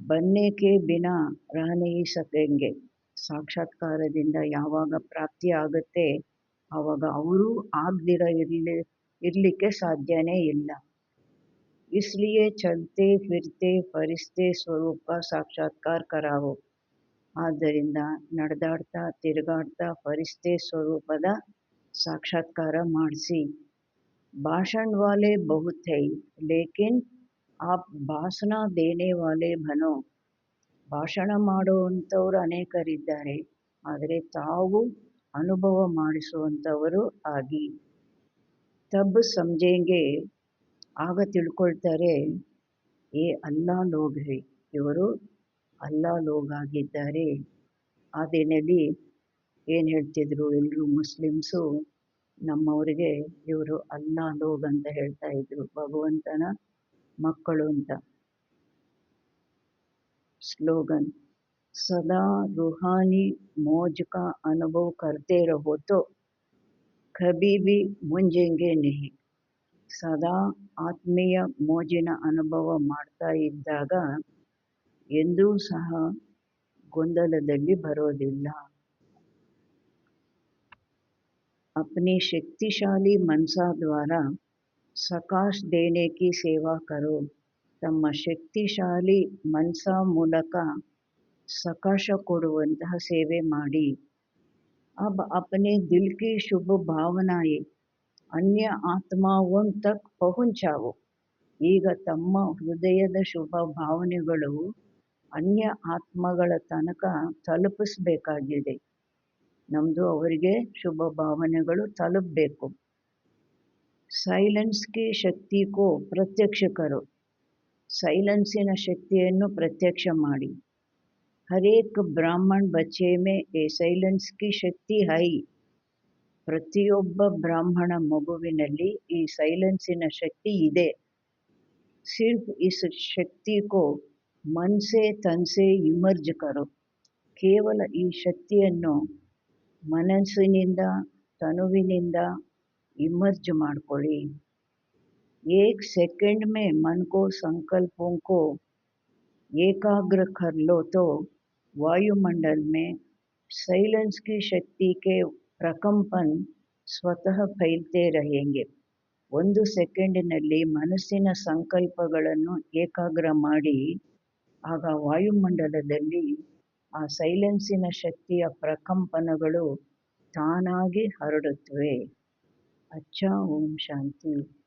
बनने के बिना रह नहीं सकेंगे। ಸಾಕ್ಷಾತ್ಕಾರದಿಂದ ಯಾವಾಗ ಪ್ರಾಪ್ತಿ ಆಗುತ್ತೆ ಆವಾಗ ಅವರು ಆಗದಿರ ಇರಲಿಕ್ಕೆ ಸಾಧ್ಯನೇ ಇಲ್ಲ। इसलिए चलते फिरते फरिश्ते स्वरूप का साक्षात्कार कराओ। ಆದ್ದರಿಂದ ನಡೆದಾಡ್ತಾ ತಿರುಗಾಡ್ತಾ ಫರಿಷ್ಠೆ ಸ್ವರೂಪದ ಸಾಕ್ಷಾತ್ಕಾರ ಮಾಡಿಸಿ। भाषण वाले बहुत है लेकिन आप भाषण देने वाले बनो। ಭಾಷಣ ಮಾಡುವಂಥವರು ಅನೇಕರಿದ್ದಾರೆ, ಆದರೆ ತಾವು ಅನುಭವ ಮಾಡಿಸುವಂಥವರು ಆಗಿ। ತಬ್ ಸಮझेंगे ಆಗ ತಿಳ್ಕೊಳ್ತಾರೆ, ಏ ಅಲ್ಲಾ ಲೋಗ್ ಹೈ, ಇವರು ಅಲ್ಲಾ ಲೋಗ್ ಆಗಿದ್ದಾರೆ। ಆ ದಿನದಲ್ಲಿ ಏನು ಹೇಳ್ತಿದ್ರು ಎಲ್ಲರೂ ಮುಸ್ಲಿಮ್ಸು ನಮ್ಮವರಿಗೆ ಇವರು ಅಲ್ಲಾ ಲೋಗ್ ಅಂತ ಹೇಳ್ತಾ ಇದ್ರು, ಭಗವಂತನ ಮಕ್ಕಳು ಅಂತ। स्लोगन सदा रूहानी मौज का अनुभव करते रहो तो कभी भी मुंझेंगे नहीं। ಸದಾ ಆತ್ಮೀಯ ಮೋಜಿನ ಅನುಭವ ಮಾಡ್ತಾ ಇದ್ದಾಗ ಎಂದೂ ಸಹ ಗೊಂದಲದಲ್ಲಿ ಬರೋದಿಲ್ಲ। अपनी शक्तिशाली मनसा द्वारा सकाश देने की सेवा करो। ತಮ್ಮ ಶಕ್ತಿಶಾಲಿ ಮನಸ ಮೂಲಕ ಸಕಾಶ ಕೊಡುವಂತಹ ಸೇವೆ ಮಾಡಿ। अब अपने दिल की शुभ भावनाएं अन्य आत्माओं तक पहुंचाओ। ಈಗ ತಮ್ಮ ಹೃದಯದ ಶುಭ ಭಾವನೆಗಳು ಅನ್ಯ ಆತ್ಮಗಳ ತನಕ ತಲುಪಿಸಬೇಕಾಗಿದೆ। ನಮ್ಮದು ಅವರಿಗೆ ಶುಭ ಭಾವನೆಗಳು ತಲುಪಬೇಕು. ಸೈಲೆನ್ಸ್ ಕಿ ಶಕ್ತಿ ಕೋ ಪ್ರತ್ಯಕ್ಷ ಕರೋ. ಸೈಲೆನ್ಸಿನ ಶಕ್ತಿಯನ್ನು ಪ್ರತ್ಯಕ್ಷ ಮಾಡಿ. ಹರೇಕ್ ಬ್ರಾಹ್ಮಣ್ ಬಚ್ಚೆ ಮೇ ಎ ಸೈಲೆನ್ಸ್ ಕಿ ಶಕ್ತಿ ಹೈ. ಪ್ರತಿಯೊಬ್ಬ ಬ್ರಾಹ್ಮಣ ಮಗುವಿನಲ್ಲಿ ಈ ಸೈಲೆನ್ಸಿನ ಶಕ್ತಿ ಇದೆ. ಸಿರ್ಫ್ ಇಸ್ ಶಕ್ತಿ ಕೋ ಮನ್ ಸೆ ತನ್ ಸೆ ಇಮರ್ಜ್ ಕರೋ. ಕೇವಲ ಈ ಶಕ್ತಿಯನ್ನು ಮನಸ್ಸಿನಿಂದ ತನುವಿನಿಂದ ಇಮರ್ಜ್ ಮಾಡ್ಕೊಳ್ಳಿ. एक सेकंड में मन को संकल्पों को एकाग्र कर लो तो वायुमंडल में साइलेंस की शक्ति के प्रकंपन ಸ್ವತಃ ಫೈಲ್ತೆ रहेंगे. ಒಂದು ಸೆಕೆಂಡಿನಲ್ಲಿ ಮನಸ್ಸಿನ ಸಂಕಲ್ಪಗಳನ್ನು ಏಕಾಗ್ರ ಮಾಡಿ, ಆಗ ವಾಯುಮಂಡಲದಲ್ಲಿ ಆ ಸೈಲೆನ್ಸಿನ ಶಕ್ತಿಯ ಪ್ರಕಂಪನಗಳು ತಾನಾಗಿ ಹರಡುತ್ತವೆ. ಅಚ್ಚಾ, ಓಂ ಶಾಂತಿ.